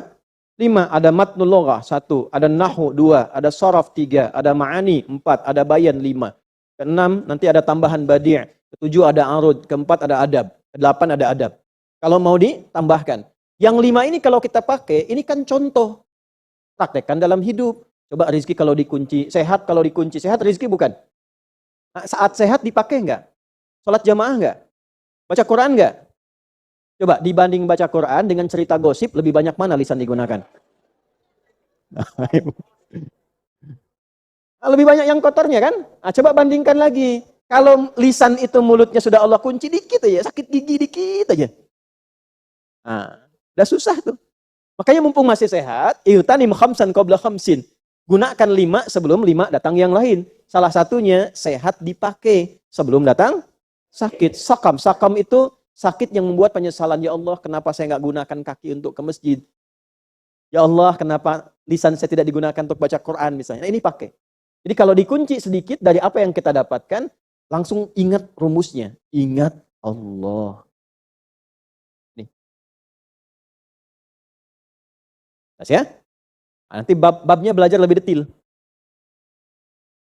[SPEAKER 1] 5. Ada matnul loghah 1, ada nahu 2, ada sharaf 3, ada ma'ani 4, ada bayan 5. Ke-6 nanti ada tambahan badi'. Ketujuh ada arud, keempat ada adab, kedelapan ada adab. Kalau mau ditambahkan. Yang 5 ini kalau kita pakai, ini kan contoh. Praktekkan dalam hidup. Coba rizki kalau dikunci, sehat kalau dikunci. Sehat rizki bukan? Nah, saat sehat dipakai enggak? Sholat jamaah enggak? Baca Quran enggak? Coba dibanding baca Quran dengan cerita gosip, lebih banyak mana lisan digunakan? Lebih banyak yang kotornya kan? Nah, coba bandingkan lagi. Kalau lisan itu mulutnya sudah Allah kunci dikit aja, sakit gigi dikit aja. Nah, udah susah tuh. Makanya mumpung masih sehat, ihtanim khamsan qabla khamsin. Gunakan 5 sebelum 5 datang yang lain. Salah satunya sehat dipakai sebelum datang sakit. Sakam. Sakam itu sakit yang membuat penyesalan. Ya Allah, kenapa saya nggak gunakan kaki untuk ke masjid? Ya Allah, kenapa lisan saya tidak digunakan untuk baca Quran misalnya. Nah, ini pakai. Jadi kalau dikunci sedikit dari apa yang kita dapatkan, langsung ingat rumusnya. Ingat Allah. Nih. Ya? Nanti babnya belajar lebih detail.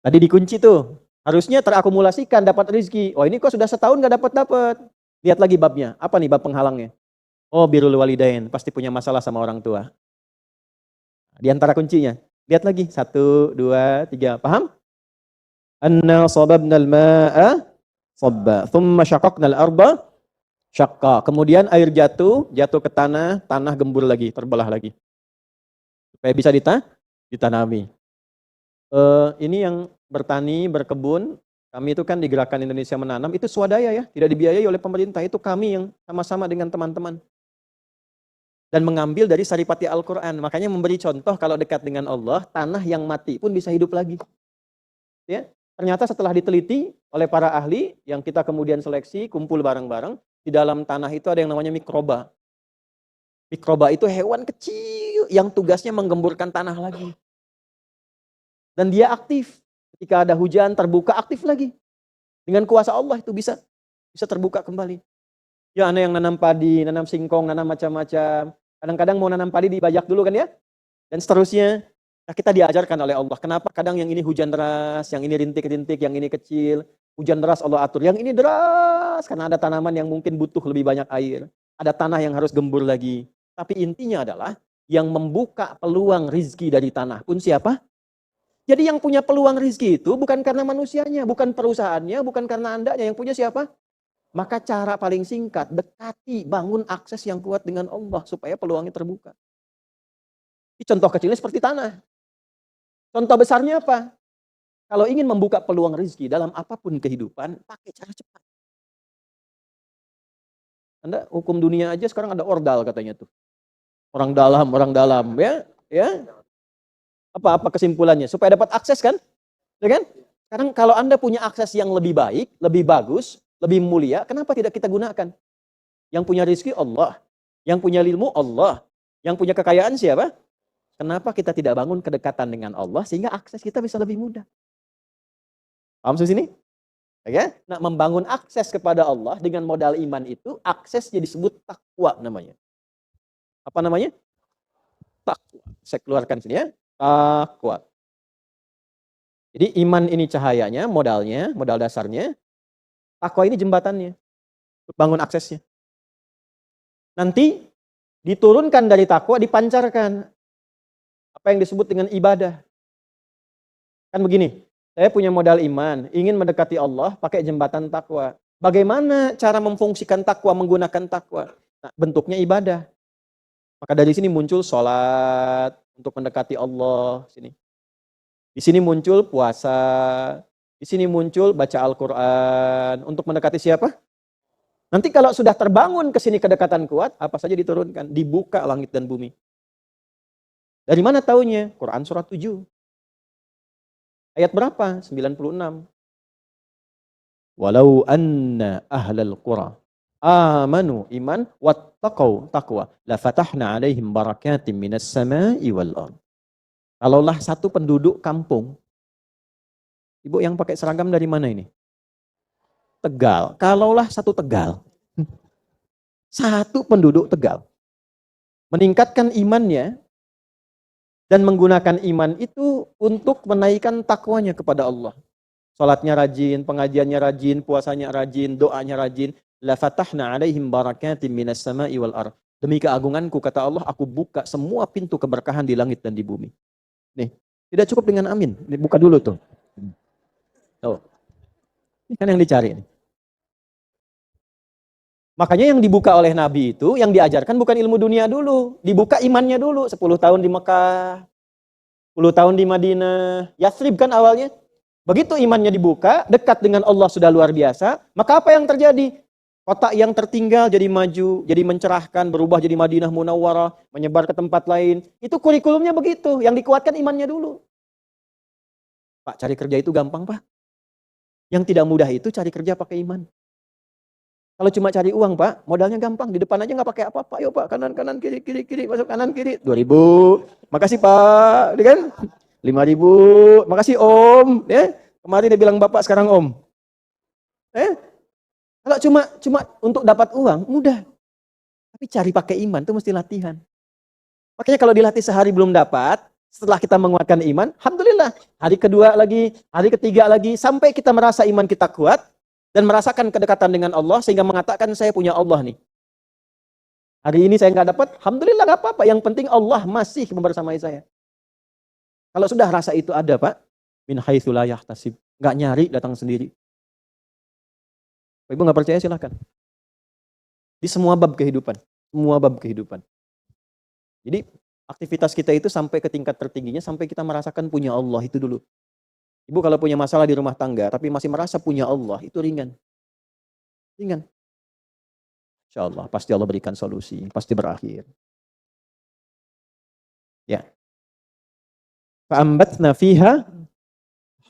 [SPEAKER 1] Tadi dikunci tuh. Harusnya terakumulasikan dapat rezeki. Oh ini kok sudah setahun gak dapat. Lihat lagi babnya. Apa nih bab penghalangnya? Oh birrul walidain. Pasti punya masalah sama orang tua. Di antara kuncinya. Lihat lagi. 1, 2, 3. Paham? Anna sababnal ma'a sabba. Thumma syaqaqnal arba syaqqa. Kemudian air jatuh ke tanah gembur lagi, terbelah lagi. Supaya bisa ditanami. Ini yang bertani, berkebun, kami itu kan di Gerakan Indonesia Menanam, itu swadaya ya, tidak dibiayai oleh pemerintah, itu kami yang sama-sama dengan teman-teman. Dan mengambil dari saripati Al-Quran, makanya memberi contoh kalau dekat dengan Allah, tanah yang mati pun bisa hidup lagi. Ya, ternyata setelah diteliti oleh para ahli, yang kita kemudian seleksi, kumpul bareng-bareng, di dalam tanah itu ada yang namanya mikroba. Mikroba itu hewan kecil yang tugasnya menggemburkan tanah lagi. Dan dia aktif. Ketika ada hujan terbuka aktif lagi. Dengan kuasa Allah itu bisa terbuka kembali. Ya ada yang nanam padi, nanam singkong, nanam macam-macam. Kadang-kadang mau nanam padi dibajak dulu kan ya. Dan seterusnya. Nah, kita diajarkan oleh Allah. Kenapa kadang yang ini hujan deras, yang ini rintik-rintik, yang ini kecil. Hujan deras Allah atur. Yang ini deras karena ada tanaman yang mungkin butuh lebih banyak air. Ada tanah yang harus gembur lagi. Tapi intinya adalah yang membuka peluang rizki dari tanah pun siapa? Jadi yang punya peluang rizki itu bukan karena manusianya, bukan perusahaannya, bukan karena andanya. Yang punya siapa? Maka cara paling singkat, dekati, bangun akses yang kuat dengan Allah supaya peluangnya terbuka. Ini contoh kecilnya seperti tanah. Contoh besarnya apa? Kalau ingin membuka peluang rizki dalam apapun kehidupan, pakai cara cepat. Anda hukum dunia aja sekarang ada ordal katanya tuh. Orang dalam, ya. Apa kesimpulannya? Supaya dapat akses kan? Ya kan? Sekarang kalau Anda punya akses yang lebih baik, lebih bagus, lebih mulia, kenapa tidak kita gunakan? Yang punya rezeki Allah, yang punya ilmu Allah, yang punya kekayaan siapa? Kenapa kita tidak bangun kedekatan dengan Allah sehingga akses kita bisa lebih mudah? Paham sampai sini? Ya? Nah, membangun akses kepada Allah dengan modal iman itu, aksesnya disebut takwa namanya. Apa namanya? Takwa. Saya keluarkan sini ya. Takwa. Jadi iman ini cahayanya, modal dasarnya. Takwa ini jembatannya. Bangun aksesnya. Nanti diturunkan dari takwa, dipancarkan. Apa yang disebut dengan ibadah. Kan begini, saya punya modal iman, ingin mendekati Allah pakai jembatan takwa. Bagaimana cara memfungsikan takwa, menggunakan takwa? Nah, bentuknya ibadah. Maka dari sini muncul sholat untuk mendekati Allah. Di sini muncul puasa. Di sini muncul baca Al-Quran. Untuk mendekati siapa? Nanti kalau sudah terbangun ke sini kedekatan kuat, apa saja diturunkan? Dibuka langit dan bumi. Dari mana taunya? Quran surat 7. Ayat berapa? 96. Walau anna ahlal qura amanu iman wattaqau taqwa la fatahna alaihim barakatim minas sama'i wal ardh. Kalaulah satu penduduk kampung. Ibu yang pakai seragam dari mana ini? Tegal. Kalaulah satu Tegal. Satu penduduk Tegal meningkatkan imannya dan menggunakan iman itu untuk menaikkan takwanya kepada Allah. Salatnya rajin, pengajiannya rajin, puasanya rajin, doanya rajin. La fatahna alaihim barakatim minas sama'i wal ardh. Demi keagunganku, kata Allah, aku buka semua pintu keberkahan di langit dan di bumi. Nih, tidak cukup dengan amin. Ini buka dulu tuh. Tuh. Ini kan yang dicari. Makanya yang dibuka oleh Nabi itu, yang diajarkan bukan ilmu dunia dulu. Dibuka imannya dulu. 10 tahun di Mekah, 10 tahun di Madinah. Yathrib kan awalnya. Begitu imannya dibuka, dekat dengan Allah sudah luar biasa. Maka apa yang terjadi? Kota yang tertinggal jadi maju, jadi mencerahkan, berubah jadi Madinah Munawwarah, menyebar ke tempat lain. Itu kurikulumnya begitu. Yang dikuatkan imannya dulu. Pak, cari kerja itu gampang, Pak. Yang tidak mudah itu cari kerja pakai iman. Kalau cuma cari uang, Pak, modalnya gampang. Di depan aja nggak pakai apa-apa. Ayo, Pak, kanan, kanan, kiri, kiri, kiri. Masuk kanan, kiri. 2.000. Makasih, Pak. Kan? 5.000. Makasih, Om. Ya. Kemarin dia bilang Bapak, sekarang Om. Kalau cuma untuk dapat uang, mudah. Tapi cari pakai iman, itu mesti latihan. Makanya kalau dilatih sehari belum dapat, setelah kita menguatkan iman, alhamdulillah. Hari kedua lagi, hari ketiga lagi, sampai kita merasa iman kita kuat, dan merasakan kedekatan dengan Allah sehingga mengatakan saya punya Allah nih. Hari ini saya nggak dapat, alhamdulillah nggak apa-apa. Yang penting Allah masih membersamai saya. Kalau sudah rasa itu ada, Pak, min haitsu la yahtasib, nggak nyari, datang sendiri. Ibu nggak percaya silahkan. Di semua bab kehidupan, semua bab kehidupan. Jadi aktivitas kita itu sampai ke tingkat tertingginya sampai kita merasakan punya Allah itu dulu. Ibu kalau punya masalah di rumah tangga, tapi masih merasa punya Allah, itu ringan. Ringan. Insya Allah, pasti Allah berikan solusi, pasti berakhir. Ya. Fa'ambatna fiha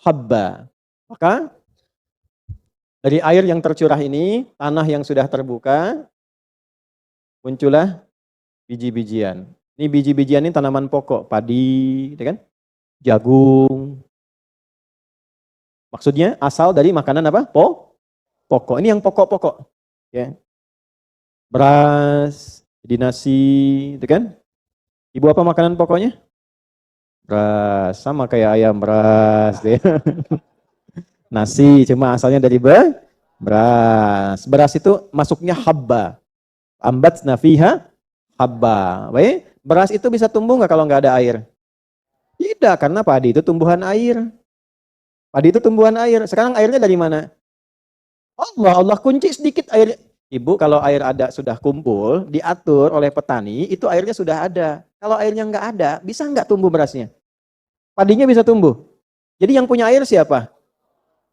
[SPEAKER 1] habba. Maka, dari air yang tercurah ini, tanah yang sudah terbuka, muncullah biji-bijian. Ini biji-bijian ini tanaman pokok, padi, kan? Jagung. Maksudnya asal dari makanan apa? Pokok. Ini yang pokok-pokok. Ya. Beras, jadi nasi, itu kan? Ibu apa makanan pokoknya? Beras, sama kayak ayam beras. Ya. Nasi, cuma asalnya dari beras. Beras itu masuknya habba. Ambatna fiha habba. Baik, beras itu bisa tumbuh nggak kalau nggak ada air? Tidak, karena padi itu tumbuhan air. Padi itu tumbuhan air. Sekarang airnya dari mana? Allah kunci sedikit air. Ibu, kalau air ada sudah kumpul, diatur oleh petani, itu airnya sudah ada. Kalau airnya nggak ada, bisa nggak tumbuh berasnya? Padinya bisa tumbuh. Jadi yang punya air siapa?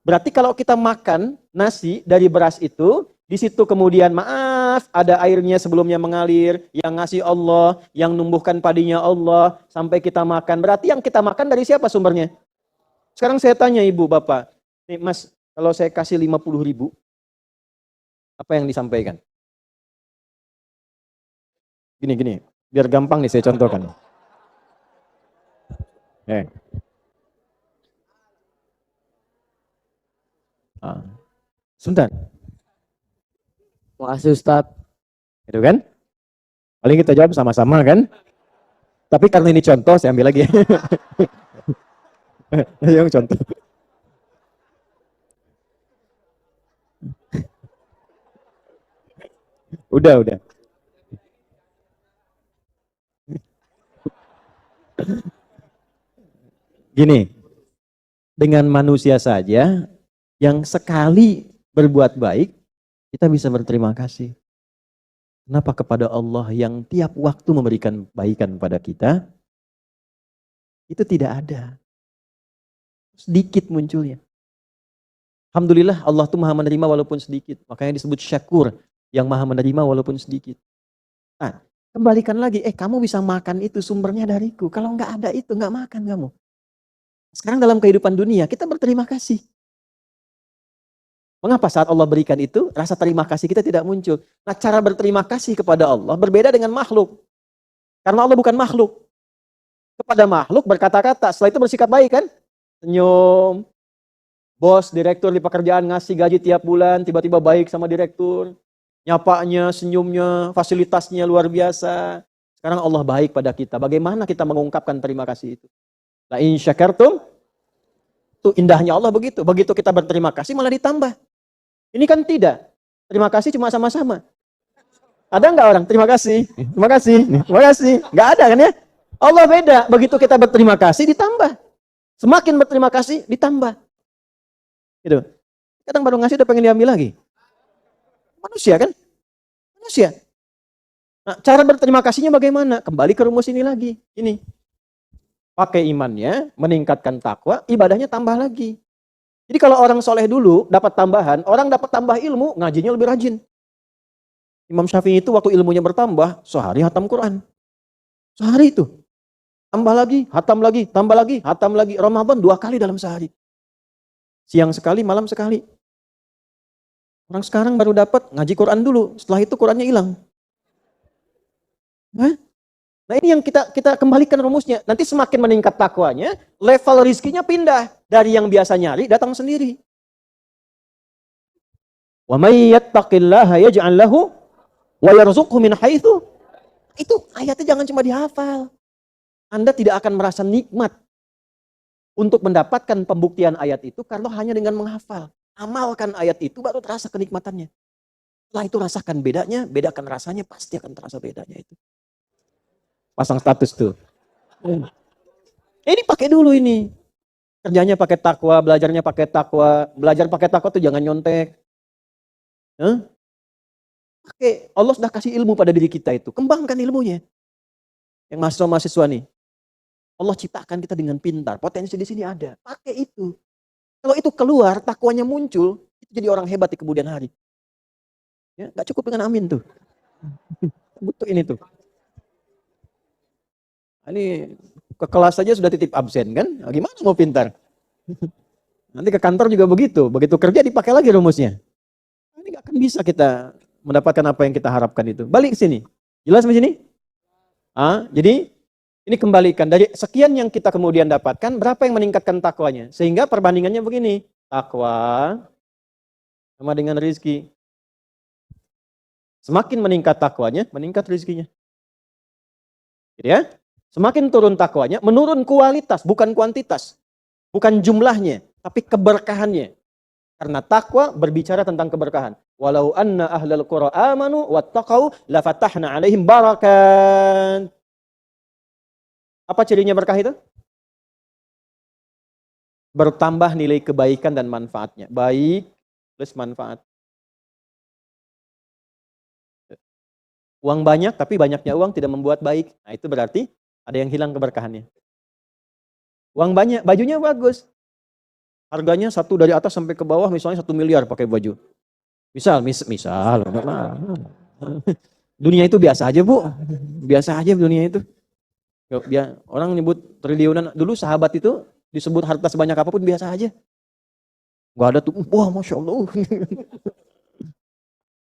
[SPEAKER 1] Berarti kalau kita makan nasi dari beras itu, di situ kemudian maaf, ada airnya sebelumnya mengalir, yang ngasih Allah, yang numbuhkan padinya Allah, sampai kita makan. Berarti yang kita makan dari siapa sumbernya? Sekarang saya tanya ibu, bapak, nih mas, kalau saya kasih 50.000, apa yang disampaikan? Gini, biar gampang nih saya contohkan. Sebentar.
[SPEAKER 2] Makasih Ustadz.
[SPEAKER 1] Itu kan? Paling kita jawab sama-sama kan? Tapi karena ini contoh, saya ambil lagi. Yang contoh. Udah. Gini, dengan manusia saja yang sekali berbuat baik, kita bisa berterima kasih. Kenapa kepada Allah yang tiap waktu memberikan kebaikan pada kita, itu tidak ada. Sedikit munculnya. Alhamdulillah Allah tuh maha menerima walaupun sedikit. Makanya disebut syakur, yang maha menerima walaupun sedikit. Nah, kembalikan lagi, kamu bisa makan itu sumbernya dariku. Kalau nggak ada itu, nggak makan kamu. Sekarang dalam kehidupan dunia, kita berterima kasih. Mengapa saat Allah berikan itu, rasa terima kasih kita tidak muncul? Nah, cara berterima kasih kepada Allah berbeda dengan makhluk. Karena Allah bukan makhluk. Kepada makhluk berkata-kata, setelah itu bersikap baik kan? Senyum. Bos, direktur di pekerjaan ngasih gaji tiap bulan, tiba-tiba baik sama direktur. Nyapanya, senyumnya, fasilitasnya luar biasa. Sekarang Allah baik pada kita. Bagaimana kita mengungkapkan terima kasih itu? La in syakartum Tuh indahnya Allah begitu. Begitu kita berterima kasih malah ditambah. Ini kan tidak. Terima kasih cuma sama-sama. Ada nggak orang terima kasih, terima kasih, terima kasih? Nggak ada kan ya? Allah beda. Begitu kita berterima kasih ditambah. Semakin berterima kasih ditambah. Gitu. Kadang baru ngasih udah pengen diambil lagi. Manusia kan? Manusia. Nah, cara berterima kasihnya bagaimana? Kembali ke rumus ini lagi. Ini. Pakai imannya, meningkatkan takwa, ibadahnya tambah lagi. Jadi kalau orang soleh dulu dapat tambahan, orang dapat tambah ilmu, ngajinya lebih rajin. Imam Syafi'i itu waktu ilmunya bertambah, sehari hatam Quran. Sehari itu. Tambah lagi, tambah lagi, hatam lagi. Ramadan 2 kali dalam sehari. Siang sekali, malam sekali. Orang sekarang baru dapat ngaji Quran dulu, setelah itu Qurannya hilang. Nah ini yang kita kembalikan rumusnya. Nanti semakin meningkat takwanya, level rizkinya pindah. Dari yang biasa nyari, datang sendiri. Wa may yattaqillaha yaj'al lahu wa yarzuqhu min haitsu. Itu ayatnya jangan cuma dihafal. Anda tidak akan merasa nikmat untuk mendapatkan pembuktian ayat itu kalau hanya dengan menghafal. Amalkan ayat itu baru terasa kenikmatannya. Setelah itu rasakan bedanya, bedakan rasanya, pasti akan terasa bedanya itu. Pasang status tuh. Ini pakai dulu ini. Kerjanya pakai takwa, belajarnya pakai takwa. Belajar pakai takwa tuh jangan nyontek. Pakai, Allah sudah kasih ilmu pada diri kita itu. Kembangkan ilmunya. Yang mahasiswa-mahasiswa nih. Allah ciptakan kita dengan pintar. Potensi di sini ada. Pakai itu. Kalau itu keluar, takwanya muncul, itu jadi orang hebat di kemudian hari. Ya, gak cukup dengan amin tuh. Butuh ini tuh. Ini ke kelas saja sudah titip absen kan? Nah, gimana mau pintar? Nanti ke kantor juga begitu. Begitu kerja dipakai lagi rumusnya. Ini gak akan bisa kita mendapatkan apa yang kita harapkan itu. Balik ke sini. Jelas di sini? Jadi ini kembalikan dari sekian yang kita kemudian dapatkan, berapa yang meningkatkan takwanya? Sehingga perbandingannya begini. Takwa sama dengan rizki. Semakin meningkat takwanya, meningkat rizkinya. Gitu ya? Semakin turun takwanya, menurun kualitas, bukan kuantitas. Bukan jumlahnya, tapi keberkahannya. Karena takwa berbicara tentang keberkahan. Walau anna ahlal qura amanu wattaqau lafatahna alaihim barakat. Apa cirinya berkah itu? Bertambah nilai kebaikan dan manfaatnya. Baik plus manfaat. Uang banyak, tapi banyaknya uang tidak membuat baik. Nah itu berarti ada yang hilang keberkahannya. Uang banyak, bajunya bagus. Harganya satu dari atas sampai ke bawah, misalnya 1 miliar pakai baju. Misal. Dunia itu biasa aja bu. Biasa aja dunia itu. Orang nyebut triliunan. Dulu sahabat itu disebut harta sebanyak apapun biasa aja. Gak ada tuh, wah Masya Allah.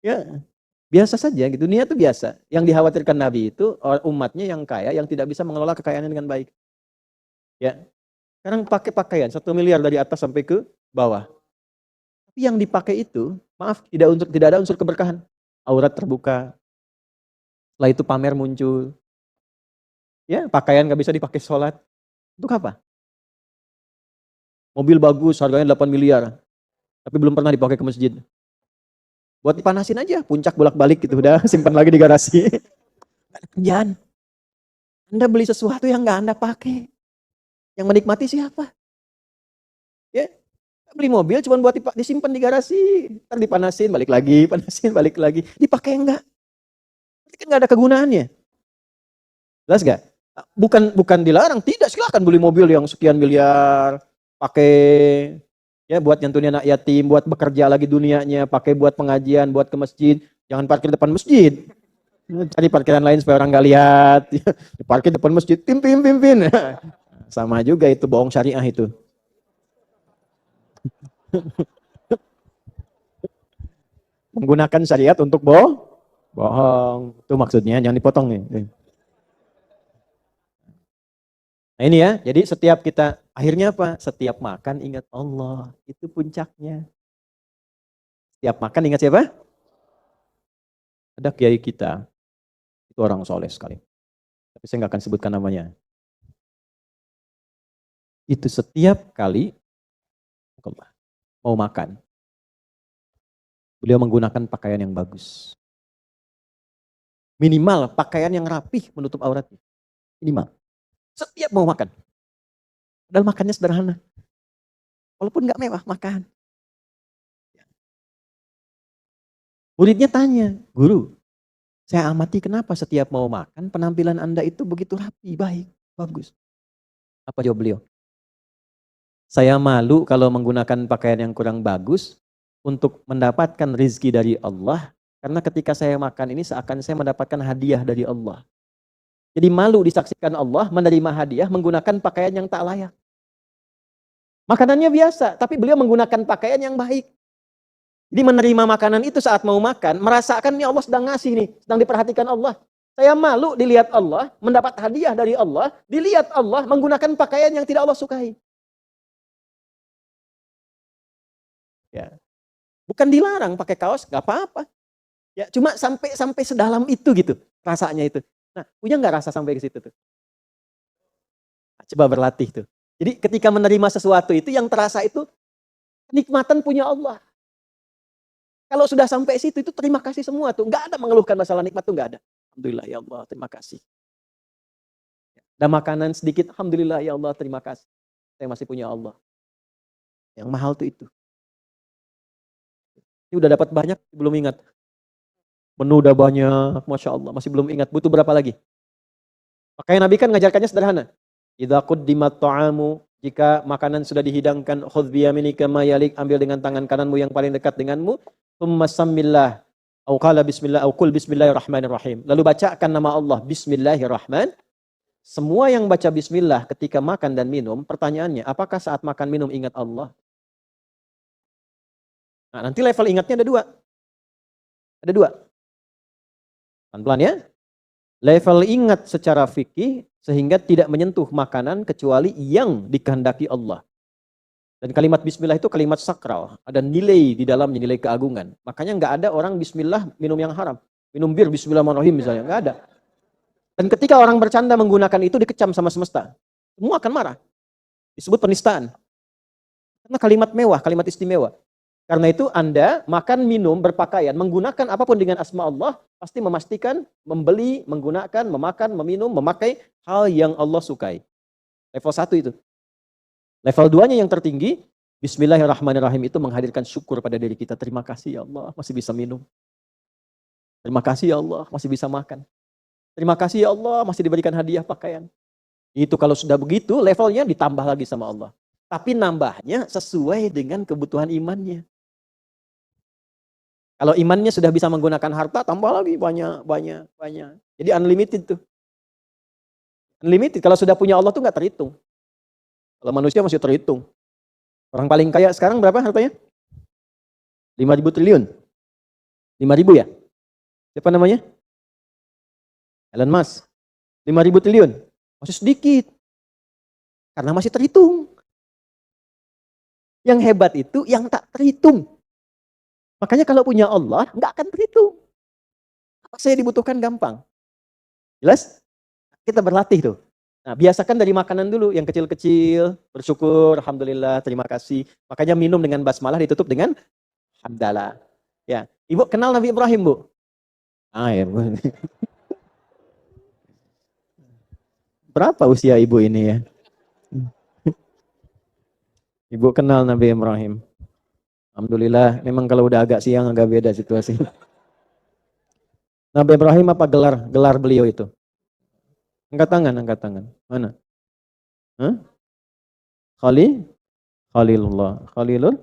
[SPEAKER 1] Ya, biasa saja gitu. Dunia itu biasa. Yang dikhawatirkan Nabi itu umatnya yang kaya, yang tidak bisa mengelola kekayaannya dengan baik. Ya, sekarang pakai pakaian 1 miliar dari atas sampai ke bawah. Tapi yang dipakai itu, maaf, tidak ada unsur keberkahan. Aurat terbuka. Setelah itu pamer muncul. Ya, pakaian nggak bisa dipakai sholat. Untuk apa? Mobil bagus, harganya 8 miliar. Tapi belum pernah dipakai ke masjid. Buat dipanasin aja, puncak bolak-balik gitu. Udah, simpan lagi di garasi. Gak ada kerjaan. Anda beli sesuatu yang nggak Anda pakai. Yang menikmati siapa? Ya, beli mobil cuma buat disimpan di garasi. Ntar dipanasin, balik lagi, panasin, balik lagi. Dipakai enggak? Berarti kan nggak ada kegunaannya. Jelas gak? Bukan dilarang, tidak, silakan beli mobil yang sekian miliar, pakai ya buat nyantunin anak yatim, buat bekerja lagi dunianya, pakai buat pengajian, buat ke masjid. Jangan parkir depan masjid. Cari parkiran lain supaya orang nggak lihat. Parkir depan masjid, pimpin. Sama juga itu, bohong syariah itu. Menggunakan syariat untuk bohong. Itu maksudnya, jangan dipotong nih. Nah ini ya, jadi setiap kita, akhirnya apa? Setiap makan ingat Allah, itu puncaknya. Setiap makan ingat siapa? Ada kiai kita, itu orang soleh sekali. Tapi saya nggak akan sebutkan namanya. Itu setiap kali Mau makan. Beliau menggunakan pakaian yang bagus. Minimal pakaian yang rapih menutup auratnya. Minimal. Setiap mau makan. Padahal makannya sederhana. Walaupun nggak mewah, makan. Muridnya tanya, guru, saya amati kenapa setiap mau makan penampilan Anda itu begitu rapi, baik, bagus. Apa jawab beliau? Saya malu kalau menggunakan pakaian yang kurang bagus untuk mendapatkan rizki dari Allah. Karena ketika saya makan ini seakan saya mendapatkan hadiah dari Allah. Jadi malu disaksikan Allah menerima hadiah menggunakan pakaian yang tak layak. Makanannya biasa, tapi beliau menggunakan pakaian yang baik. Jadi menerima makanan itu saat mau makan, merasakan ini Allah sedang ngasih nih, sedang diperhatikan Allah. Saya malu dilihat Allah, mendapat hadiah dari Allah, dilihat Allah menggunakan pakaian yang tidak Allah sukai. Ya. Bukan dilarang pakai kaos, nggak apa-apa. Ya, cuma sampai sedalam itu gitu, rasanya itu. Nah, punya nggak rasa sampai ke situ tuh? Coba berlatih tuh. Jadi ketika menerima sesuatu itu yang terasa itu nikmatan punya Allah. Kalau sudah sampai situ itu terima kasih semua tuh. Nggak ada mengeluhkan masalah nikmat tuh nggak ada. Alhamdulillah ya Allah, terima kasih. Dan makanan sedikit, alhamdulillah ya Allah, terima kasih. Saya masih punya Allah. Yang mahal tuh itu. Ini udah dapat banyak, belum ingat. Menu udah banyak, Masya Allah, masih belum ingat. Butuh berapa lagi? Makanya Nabi kan ngajarkannya sederhana. Idza quddimat ta'amu, jika makanan sudah dihidangkan, khudh biyaminika ma yalik, ambil dengan tangan kananmu yang paling dekat denganmu. Tsumma sammillah, au qala bismillah, au qul bismillahirrahmanirrahim. Lalu bacakan nama Allah, bismillahirrahman. Semua yang baca bismillah ketika makan dan minum, pertanyaannya, apakah saat makan minum ingat Allah? Nah, nanti level ingatnya ada dua. Ada dua. Pelan-pelan ya. Level ingat secara fikih sehingga tidak menyentuh makanan kecuali yang dikehendaki Allah. Dan kalimat bismillah itu kalimat sakral. Ada nilai di dalamnya, nilai keagungan. Makanya nggak ada orang bismillah minum yang haram. Minum bir bismillahirrahmanirrahim misalnya. Nggak ada. Dan ketika orang bercanda menggunakan itu dikecam sama semesta. Semua akan marah. Disebut penistaan. Karena kalimat mewah, kalimat istimewa. Karena itu Anda makan, minum, berpakaian, menggunakan apapun dengan asma Allah, pasti memastikan membeli, menggunakan, memakan, meminum, memakai hal yang Allah sukai. Level 1 itu. Level 2-nya yang tertinggi, bismillahirrahmanirrahim itu menghadirkan syukur pada diri kita. Terima kasih ya Allah, masih bisa minum. Terima kasih ya Allah, masih bisa makan. Terima kasih ya Allah, masih diberikan hadiah pakaian. Itu kalau sudah begitu, levelnya ditambah lagi sama Allah. Tapi nambahnya sesuai dengan kebutuhan imannya. Kalau imannya sudah bisa menggunakan harta, tambah lagi banyak. Jadi unlimited tuh. Unlimited, kalau sudah punya Allah tuh nggak terhitung. Kalau manusia masih terhitung. Orang paling kaya sekarang berapa hartanya? 5.000 triliun. 5.000 ya? Siapa namanya? Elon Musk. 5.000 triliun. Masih sedikit. Karena masih terhitung. Yang hebat itu yang tak terhitung. Makanya kalau punya Allah, nggak akan terhitung. Apa saya dibutuhkan gampang. Jelas? Kita berlatih tuh. Nah, biasakan dari makanan dulu, yang kecil-kecil, bersyukur, alhamdulillah, terima kasih. Makanya minum dengan basmalah ditutup dengan hamdalah. Ya, Ibu kenal Nabi Ibrahim, Bu? Ah, ya, Bu. Berapa usia Ibu ini ya? Ibu kenal Nabi Ibrahim. Alhamdulillah, memang kalau udah agak siang agak beda situasi. Nabi Ibrahim apa gelar beliau itu? Angkat tangan. Mana? Hah? Khalilullah. Khalilur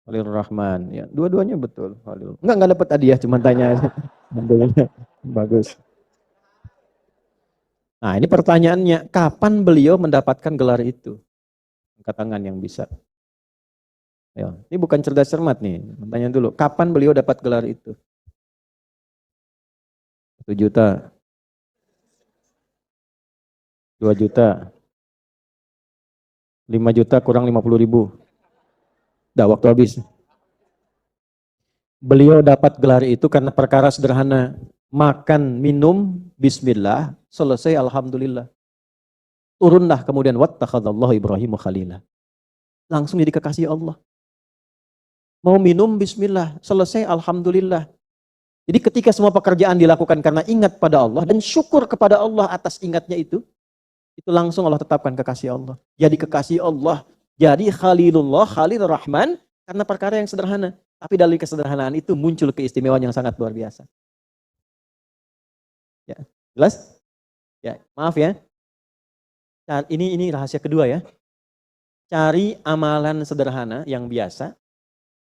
[SPEAKER 1] Rahman. Ya, dua-duanya betul. Khalil. Enggak dapat hadiah, cuma tanya aja. Alhamdulillah. Bagus. Nah, ini pertanyaannya, kapan beliau mendapatkan gelar itu? Angkat tangan yang bisa. Ya, ini bukan cerdas cermat nih. Tanya dulu, kapan beliau dapat gelar itu? 1 juta. 2 juta. 5 juta kurang 50.000. Dah waktu habis. Beliau dapat gelar itu karena perkara sederhana. Makan, minum, bismillah, selesai alhamdulillah. Turunlah kemudian wattakhadallahu Ibrahim khalila. langsung jadi kekasih Allah. Mau minum, bismillah. Selesai, alhamdulillah. Jadi ketika semua pekerjaan dilakukan karena ingat pada Allah dan syukur kepada Allah atas ingatnya itu langsung Allah tetapkan kekasih Allah. Jadi kekasih Allah, jadi Khalilullah, Khalil Rahman, karena perkara yang sederhana. Tapi dari kesederhanaan itu muncul keistimewaan yang sangat luar biasa. Ya, jelas? Ya, maaf ya. Ini rahasia kedua ya. Cari amalan sederhana yang biasa,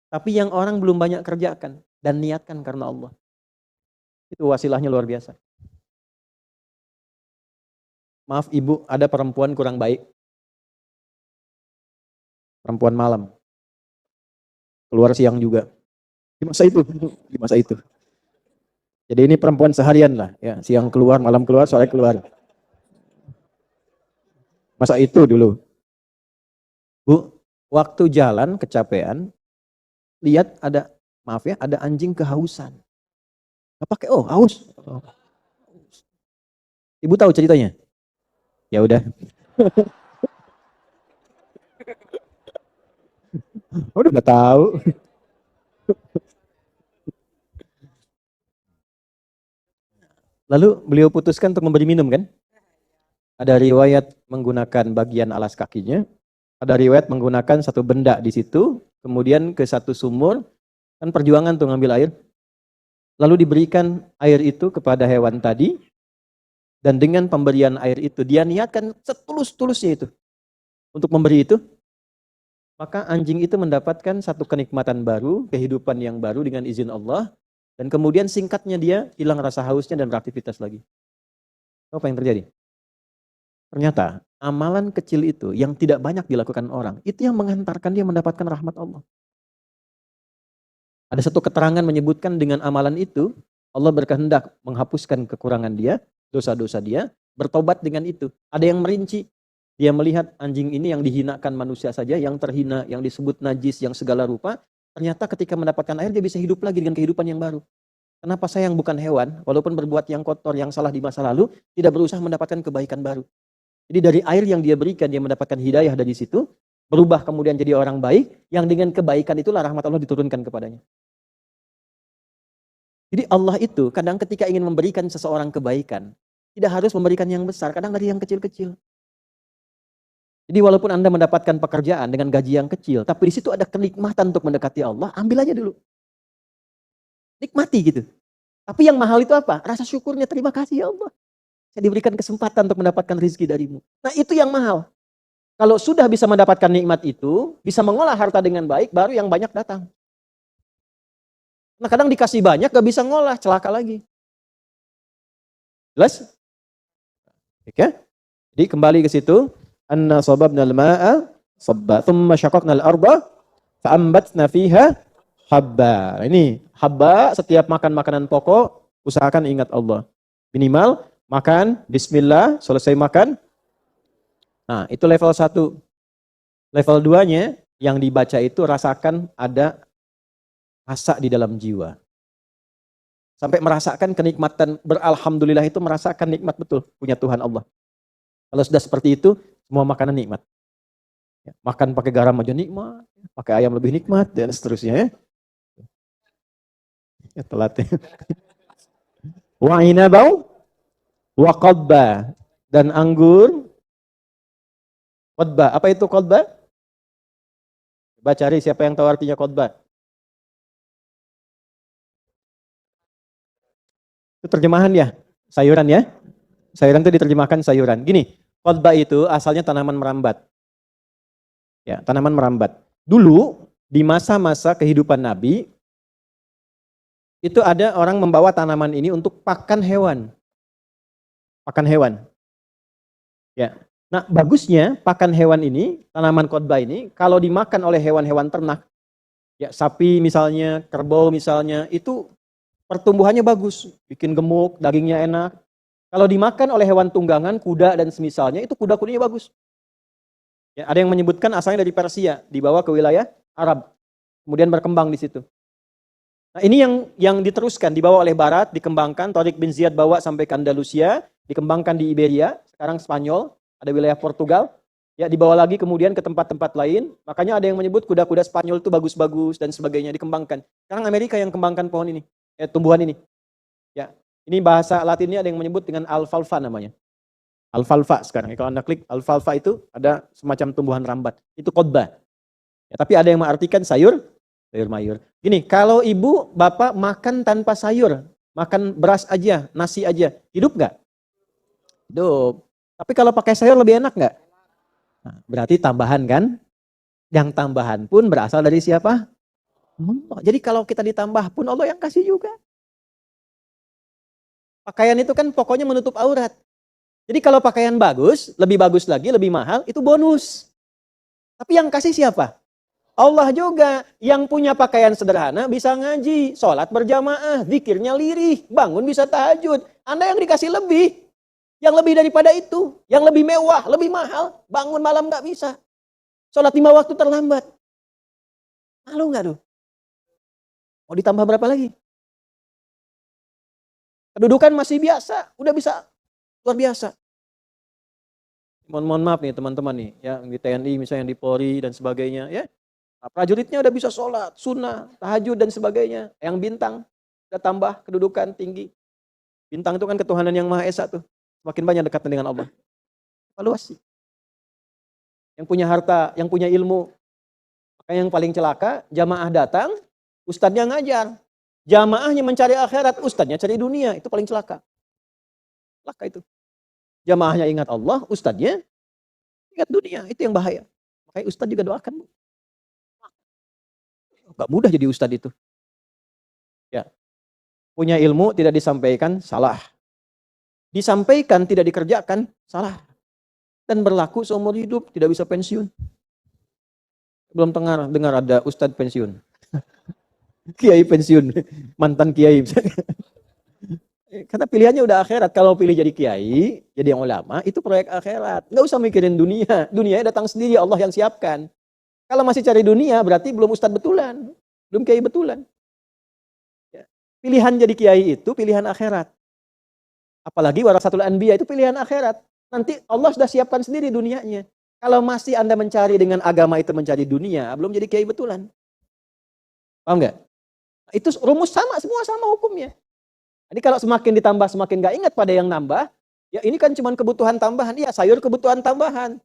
[SPEAKER 1] tapi yang orang belum banyak kerjakan dan niatkan karena Allah. Itu wasilahnya luar biasa. Maaf ibu, ada perempuan kurang baik. Perempuan malam. Keluar siang juga. Di masa itu. Jadi ini perempuan seharian lah. Ya, siang keluar, malam keluar, sore keluar. Masa itu dulu. Bu, waktu jalan kecapean, lihat ada, maaf ya, ada anjing kehausan. Gak pakai, oh haus. Ibu tahu ceritanya? Ya udah. Udah gak tahu. Lalu beliau putuskan untuk memberi minum kan? Ada riwayat menggunakan bagian alas kakinya, ada riwayat menggunakan satu benda di situ, kemudian ke satu sumur, kan perjuangan tuh ngambil air. Lalu diberikan air itu kepada hewan tadi, dan dengan pemberian air itu, dia niatkan setulus-tulusnya itu untuk memberi itu, maka anjing itu mendapatkan satu kenikmatan baru, kehidupan yang baru dengan izin Allah, dan kemudian singkatnya dia hilang rasa hausnya dan beraktivitas lagi. Apa yang terjadi? Ternyata amalan kecil itu yang tidak banyak dilakukan orang, itu yang mengantarkan dia mendapatkan rahmat Allah. Ada satu keterangan menyebutkan dengan amalan itu, Allah berkehendak menghapuskan kekurangan dia, dosa-dosa dia, bertobat dengan itu. Ada yang merinci, dia melihat anjing ini yang dihinakan manusia saja, yang terhina, yang disebut najis, yang segala rupa, ternyata ketika mendapatkan air dia bisa hidup lagi dengan kehidupan yang baru. Kenapa saya yang bukan hewan, walaupun berbuat yang kotor, yang salah di masa lalu, tidak berusaha mendapatkan kebaikan baru. Jadi dari air yang dia berikan, dia mendapatkan hidayah dari situ, berubah kemudian jadi orang baik, yang dengan kebaikan itulah rahmat Allah diturunkan kepadanya. Jadi Allah itu kadang ketika ingin memberikan seseorang kebaikan, tidak harus memberikan yang besar, kadang dari yang kecil-kecil. Jadi walaupun Anda mendapatkan pekerjaan dengan gaji yang kecil, tapi di situ ada kenikmatan untuk mendekati Allah, ambil aja dulu. Nikmati gitu. Tapi yang mahal itu apa? Rasa syukurnya, terima kasih ya Allah. Saya diberikan kesempatan untuk mendapatkan rezeki darimu. Nah itu yang mahal. Kalau sudah bisa mendapatkan nikmat itu, bisa mengolah harta dengan baik, baru yang banyak datang. Nah kadang dikasih banyak, gak bisa ngolah, celaka lagi. Jelas? Oke? Jadi kembali ke situ. Anna sababna al-ma'a sabba, thumma syaqaqna al-arda, fa'ambatna fiha habba. Ini habba, setiap makan makanan pokok, usahakan ingat Allah. Minimal, makan, bismillah, selesai makan. Nah, itu level 1. Level 2-nya, yang dibaca itu rasakan ada rasa di dalam jiwa. Sampai merasakan kenikmatan, beralhamdulillah itu merasakan nikmat betul, punya Tuhan Allah. Kalau sudah seperti itu, semua makanan nikmat. Makan pakai garam aja nikmat, pakai ayam lebih nikmat, dan seterusnya ya. Ya telat ya. Wa inabau wa qadba, dan anggur. Qadba, apa itu qadba? Coba cari siapa yang tahu artinya qadba. Itu terjemahan ya, sayuran ya. Sayuran itu diterjemahkan sayuran. Gini, qadba itu asalnya tanaman merambat. Ya, tanaman merambat. Dulu di masa-masa kehidupan Nabi, itu ada orang membawa tanaman ini untuk pakan hewan. Pakan hewan. Ya. Nah, bagusnya pakan hewan ini, tanaman qadba ini, kalau dimakan oleh hewan-hewan ternak, ya sapi misalnya, kerbau misalnya, itu pertumbuhannya bagus, bikin gemuk, dagingnya enak. Kalau dimakan oleh hewan tunggangan, kuda dan semisalnya, itu kuda-kudanya bagus. Ya, ada yang menyebutkan asalnya dari Persia, dibawa ke wilayah Arab, kemudian berkembang di situ. Nah, ini yang diteruskan, dibawa oleh Barat, dikembangkan, Tariq bin Ziyad bawa sampai ke Andalusia, dikembangkan di Iberia, sekarang Spanyol, ada wilayah Portugal, Ya, dibawa lagi kemudian ke tempat-tempat lain. Makanya ada yang menyebut kuda-kuda Spanyol itu bagus-bagus dan sebagainya, dikembangkan. Sekarang Amerika yang kembangkan pohon ini, tumbuhan ini. Ya, ini bahasa Latinnya ada yang menyebut dengan alfalfa namanya. Alfalfa sekarang. Kalau Anda klik alfalfa itu ada semacam tumbuhan rambat. Itu khotbah. Ya, tapi ada yang mengartikan sayur mayur. Gini, kalau ibu, bapak makan tanpa sayur, makan beras aja, nasi aja, hidup nggak? Hidup. Tapi kalau pakai sayur lebih enak nggak? Nah, berarti tambahan kan? Yang tambahan pun berasal dari siapa? Allah. Jadi kalau kita ditambah pun Allah yang kasih juga. Pakaian itu kan pokoknya menutup aurat. Jadi kalau pakaian bagus lagi, lebih mahal, itu bonus. Tapi yang kasih siapa? Allah juga. Yang punya pakaian sederhana bisa ngaji, sholat berjamaah, zikirnya lirih, bangun bisa tahajud. Anda yang dikasih lebih. Yang lebih daripada itu, yang lebih mewah, lebih mahal, bangun malam nggak bisa. Sholat 5 waktu terlambat. Malu nggak tuh? Mau ditambah berapa lagi? Kedudukan masih biasa, udah bisa luar biasa. Mohon maaf nih teman-teman nih, ya di TNI misalnya yang di Polri dan sebagainya, ya. Prajuritnya udah bisa sholat, sunnah, tahajud dan sebagainya. Yang bintang udah tambah kedudukan tinggi. Bintang itu kan ketuhanan yang Maha Esa tuh. Semakin banyak dekat dengan Allah. Evaluasi. Yang punya harta, yang punya ilmu. Maka yang paling celaka, jamaah datang, ustadznya ngajar. Jamaahnya mencari akhirat, ustadznya cari dunia. Itu paling celaka. Celaka itu. Jamaahnya ingat Allah, ustadznya ingat dunia. Itu yang bahaya. Makanya ustadz juga doakan. Gak mudah jadi ustadz itu. Ya. Punya ilmu tidak disampaikan, salah. Disampaikan tidak dikerjakan, salah. Dan berlaku seumur hidup, tidak bisa pensiun. Belum dengar ada ustadz pensiun. Kiai pensiun, mantan kiai. Karena pilihannya udah akhirat. Kalau pilih jadi kiai, jadi yang ulama, itu proyek akhirat. Nggak usah mikirin dunia. Dunianya datang sendiri, Allah yang siapkan. Kalau masih cari dunia, berarti belum ustadz betulan. Belum kiai betulan. Ya. Pilihan jadi kiai itu pilihan akhirat. Apalagi warasatul anbiya itu pilihan akhirat. Nanti Allah sudah siapkan sendiri dunianya. Kalau masih Anda mencari dengan agama itu mencari dunia, belum jadi kiai betulan. Paham nggak? Itu rumus sama, semua sama hukumnya. Jadi kalau semakin ditambah semakin nggak ingat pada yang nambah, ya ini kan cuma kebutuhan tambahan. Iya, sayur kebutuhan tambahan.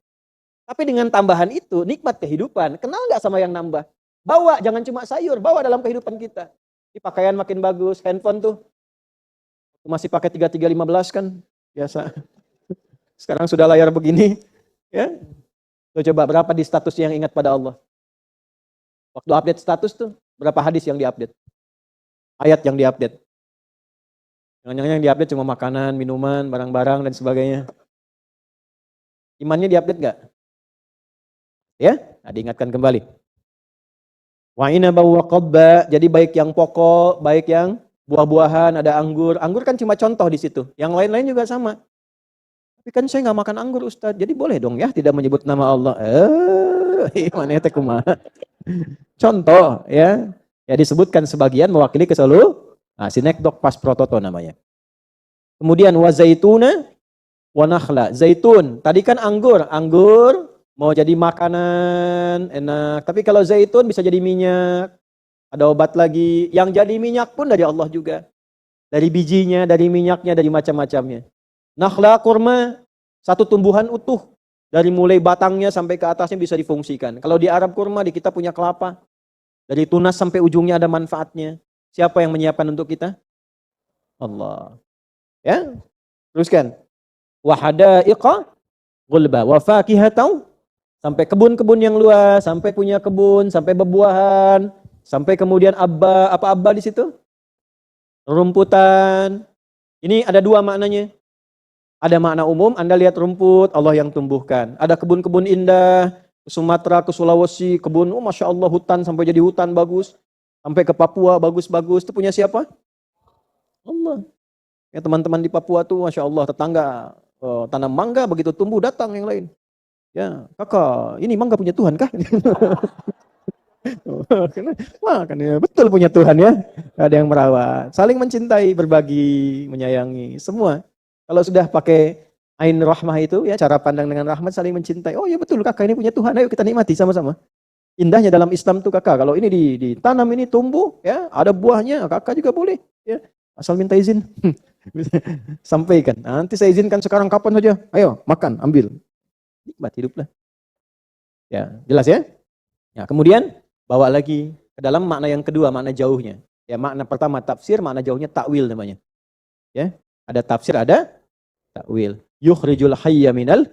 [SPEAKER 1] Tapi dengan tambahan itu nikmat kehidupan. Kenal nggak sama yang nambah? Bawa, jangan cuma sayur, bawa dalam kehidupan kita. Di pakaian makin bagus, handphone tuh masih pakai 3315 kan biasa. Sekarang sudah layar begini, ya. Coba berapa di status yang ingat pada Allah? Waktu update status tuh berapa hadis yang diupdate? Ayat yang diupdate. Jangan-jangan yang diupdate cuma makanan, minuman, barang-barang dan sebagainya. Imannya diupdate nggak? Ya, nah, diingatkan kembali. Wa inaba wa qadba, jadi baik yang pokok, baik yang buah-buahan, ada anggur. Anggur kan cuma contoh di situ. Yang lain-lain juga sama. Tapi kan saya nggak makan anggur Ustadz, jadi boleh dong ya tidak menyebut nama Allah. Mana teh kumaha? Contoh ya. Ya disebutkan sebagian mewakili ke seluruh. Nah, sinekdok pas prototo namanya. Kemudian wa zaituna wa nakhla. Zaitun, tadi kan anggur. Anggur mau jadi makanan enak. Tapi kalau zaitun bisa jadi minyak. Ada obat lagi. Yang jadi minyak pun dari Allah juga. Dari bijinya, dari minyaknya, dari macam-macamnya. Nakhla kurma, satu tumbuhan utuh. Dari mulai batangnya sampai ke atasnya bisa difungsikan. Kalau di Arab kurma, di kita punya kelapa. Dari tunas sampai ujungnya ada manfaatnya. Siapa yang menyiapkan untuk kita? Allah. Ya, teruskan. Wa hadaiqa ghulba wa fakihatan, sampai kebun-kebun yang luas, sampai punya kebun, sampai bebuahan, sampai kemudian apa abba di situ? Rumputan. Ini ada dua maknanya. Ada makna umum, Anda lihat rumput, Allah yang tumbuhkan. Ada kebun-kebun indah, ke Sumatera, ke Sulawesi, kebun, Masya Allah hutan sampai jadi hutan bagus. Sampai ke Papua, bagus-bagus. Itu punya siapa? Allah. Ya teman-teman di Papua tuh, Masya Allah, tetangga tanam mangga, begitu tumbuh datang yang lain. Ya, kakak, ini mangga punya Tuhan kah? Wah, kan ya, betul punya Tuhan ya. Ada yang merawat, saling mencintai, berbagi, menyayangi, semua. Kalau sudah pakai Ain rahmah itu ya, cara pandang dengan rahmat, saling mencintai. Oh ya betul, kakak ini punya Tuhan, ayo kita nikmati sama-sama. Indahnya dalam Islam tuh kakak, kalau ini ditanam, ini tumbuh, ya ada buahnya, kakak juga boleh, ya asal minta izin. Sampaikan. Nanti saya izinkan sekarang kapan saja. Ayo makan, ambil. Nikmat hiduplah. Ya, jelas ya? Ya, kemudian bawa lagi ke dalam makna yang kedua, makna jauhnya. Ya, makna pertama tafsir, makna jauhnya takwil namanya. Ya, ada tafsir, ada takwil. Yukhrijul hayya minal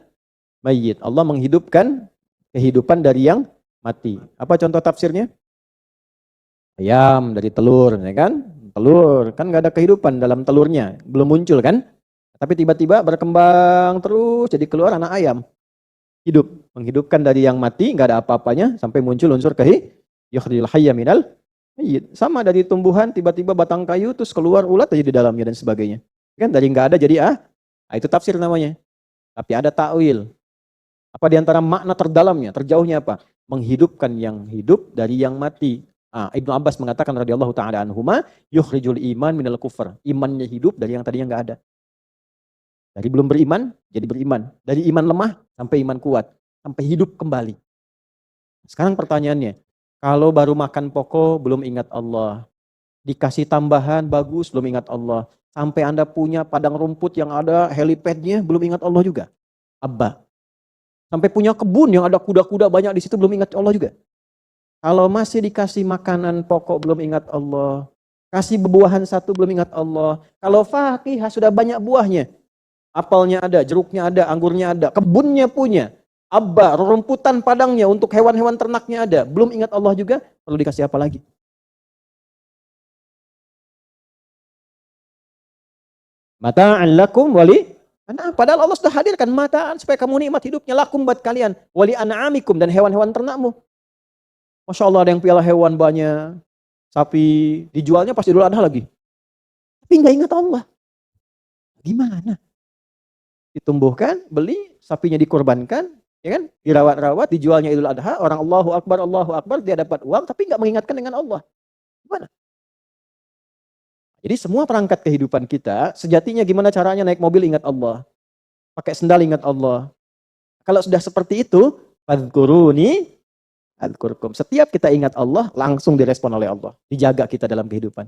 [SPEAKER 1] mayyit. Allah menghidupkan kehidupan dari yang mati. Apa contoh tafsirnya? Ayam dari telur, ya kan? Telur, kan nggak ada kehidupan dalam telurnya, belum muncul kan? Tapi tiba-tiba berkembang terus, jadi keluar anak ayam. Hidup, menghidupkan dari yang mati, nggak ada apa-apanya, sampai muncul unsur yukhrijul hayya minal mayyit. Sama dari tumbuhan, tiba-tiba batang kayu, terus keluar ulat aja di dalamnya dan sebagainya. Kan dari nggak ada jadi itu tafsir namanya. Tapi ada takwil. Apa di antara makna terdalamnya, terjauhnya apa? Menghidupkan yang hidup dari yang mati. Ibnu Abbas mengatakan radhiyallahu taala anhuma, yukhrijul iman minal kufur. Imannya hidup dari yang tadinya nggak ada. Dari belum beriman jadi beriman. Dari iman lemah sampai iman kuat, sampai hidup kembali. Sekarang pertanyaannya, kalau baru makan pokok belum ingat Allah, dikasih tambahan bagus belum ingat Allah, sampai Anda punya padang rumput yang ada helipadnya belum ingat Allah juga. Abba. Sampai punya kebun yang ada kuda-kuda banyak di situ belum ingat Allah juga. Kalau masih dikasih makanan pokok belum ingat Allah, kasih buah-buahan satu belum ingat Allah. Kalau fakihah sudah banyak buahnya, apelnya ada, jeruknya ada, anggurnya ada, kebunnya punya, abba, rumputan padangnya untuk hewan-hewan ternaknya ada, belum ingat Allah juga, perlu dikasih apa lagi? Mata'an lakum wali. Padahal Allah sudah hadirkan mata'an supaya kamu nikmat hidupnya, lakum buat kalian, wali an'amikum, dan hewan-hewan ternakmu. Masya Allah, ada yang piala hewan banyak, sapi dijualnya pas Idul Adha lagi. Tapi nggak ingat Allah. Gimana? Ditumbuhkan, beli, sapinya dikorbankan, ya kan? Dirawat-rawat, dijualnya Idul Adha, orang Allahu Akbar, dia dapat uang, tapi nggak mengingatkan dengan Allah. Gimana? Jadi semua perangkat kehidupan kita, sejatinya gimana caranya naik mobil ingat Allah. Pakai sendal ingat Allah. Kalau sudah seperti itu, fadhkuruni adzkurkum. Setiap kita ingat Allah, langsung direspon oleh Allah. Dijaga kita dalam kehidupan.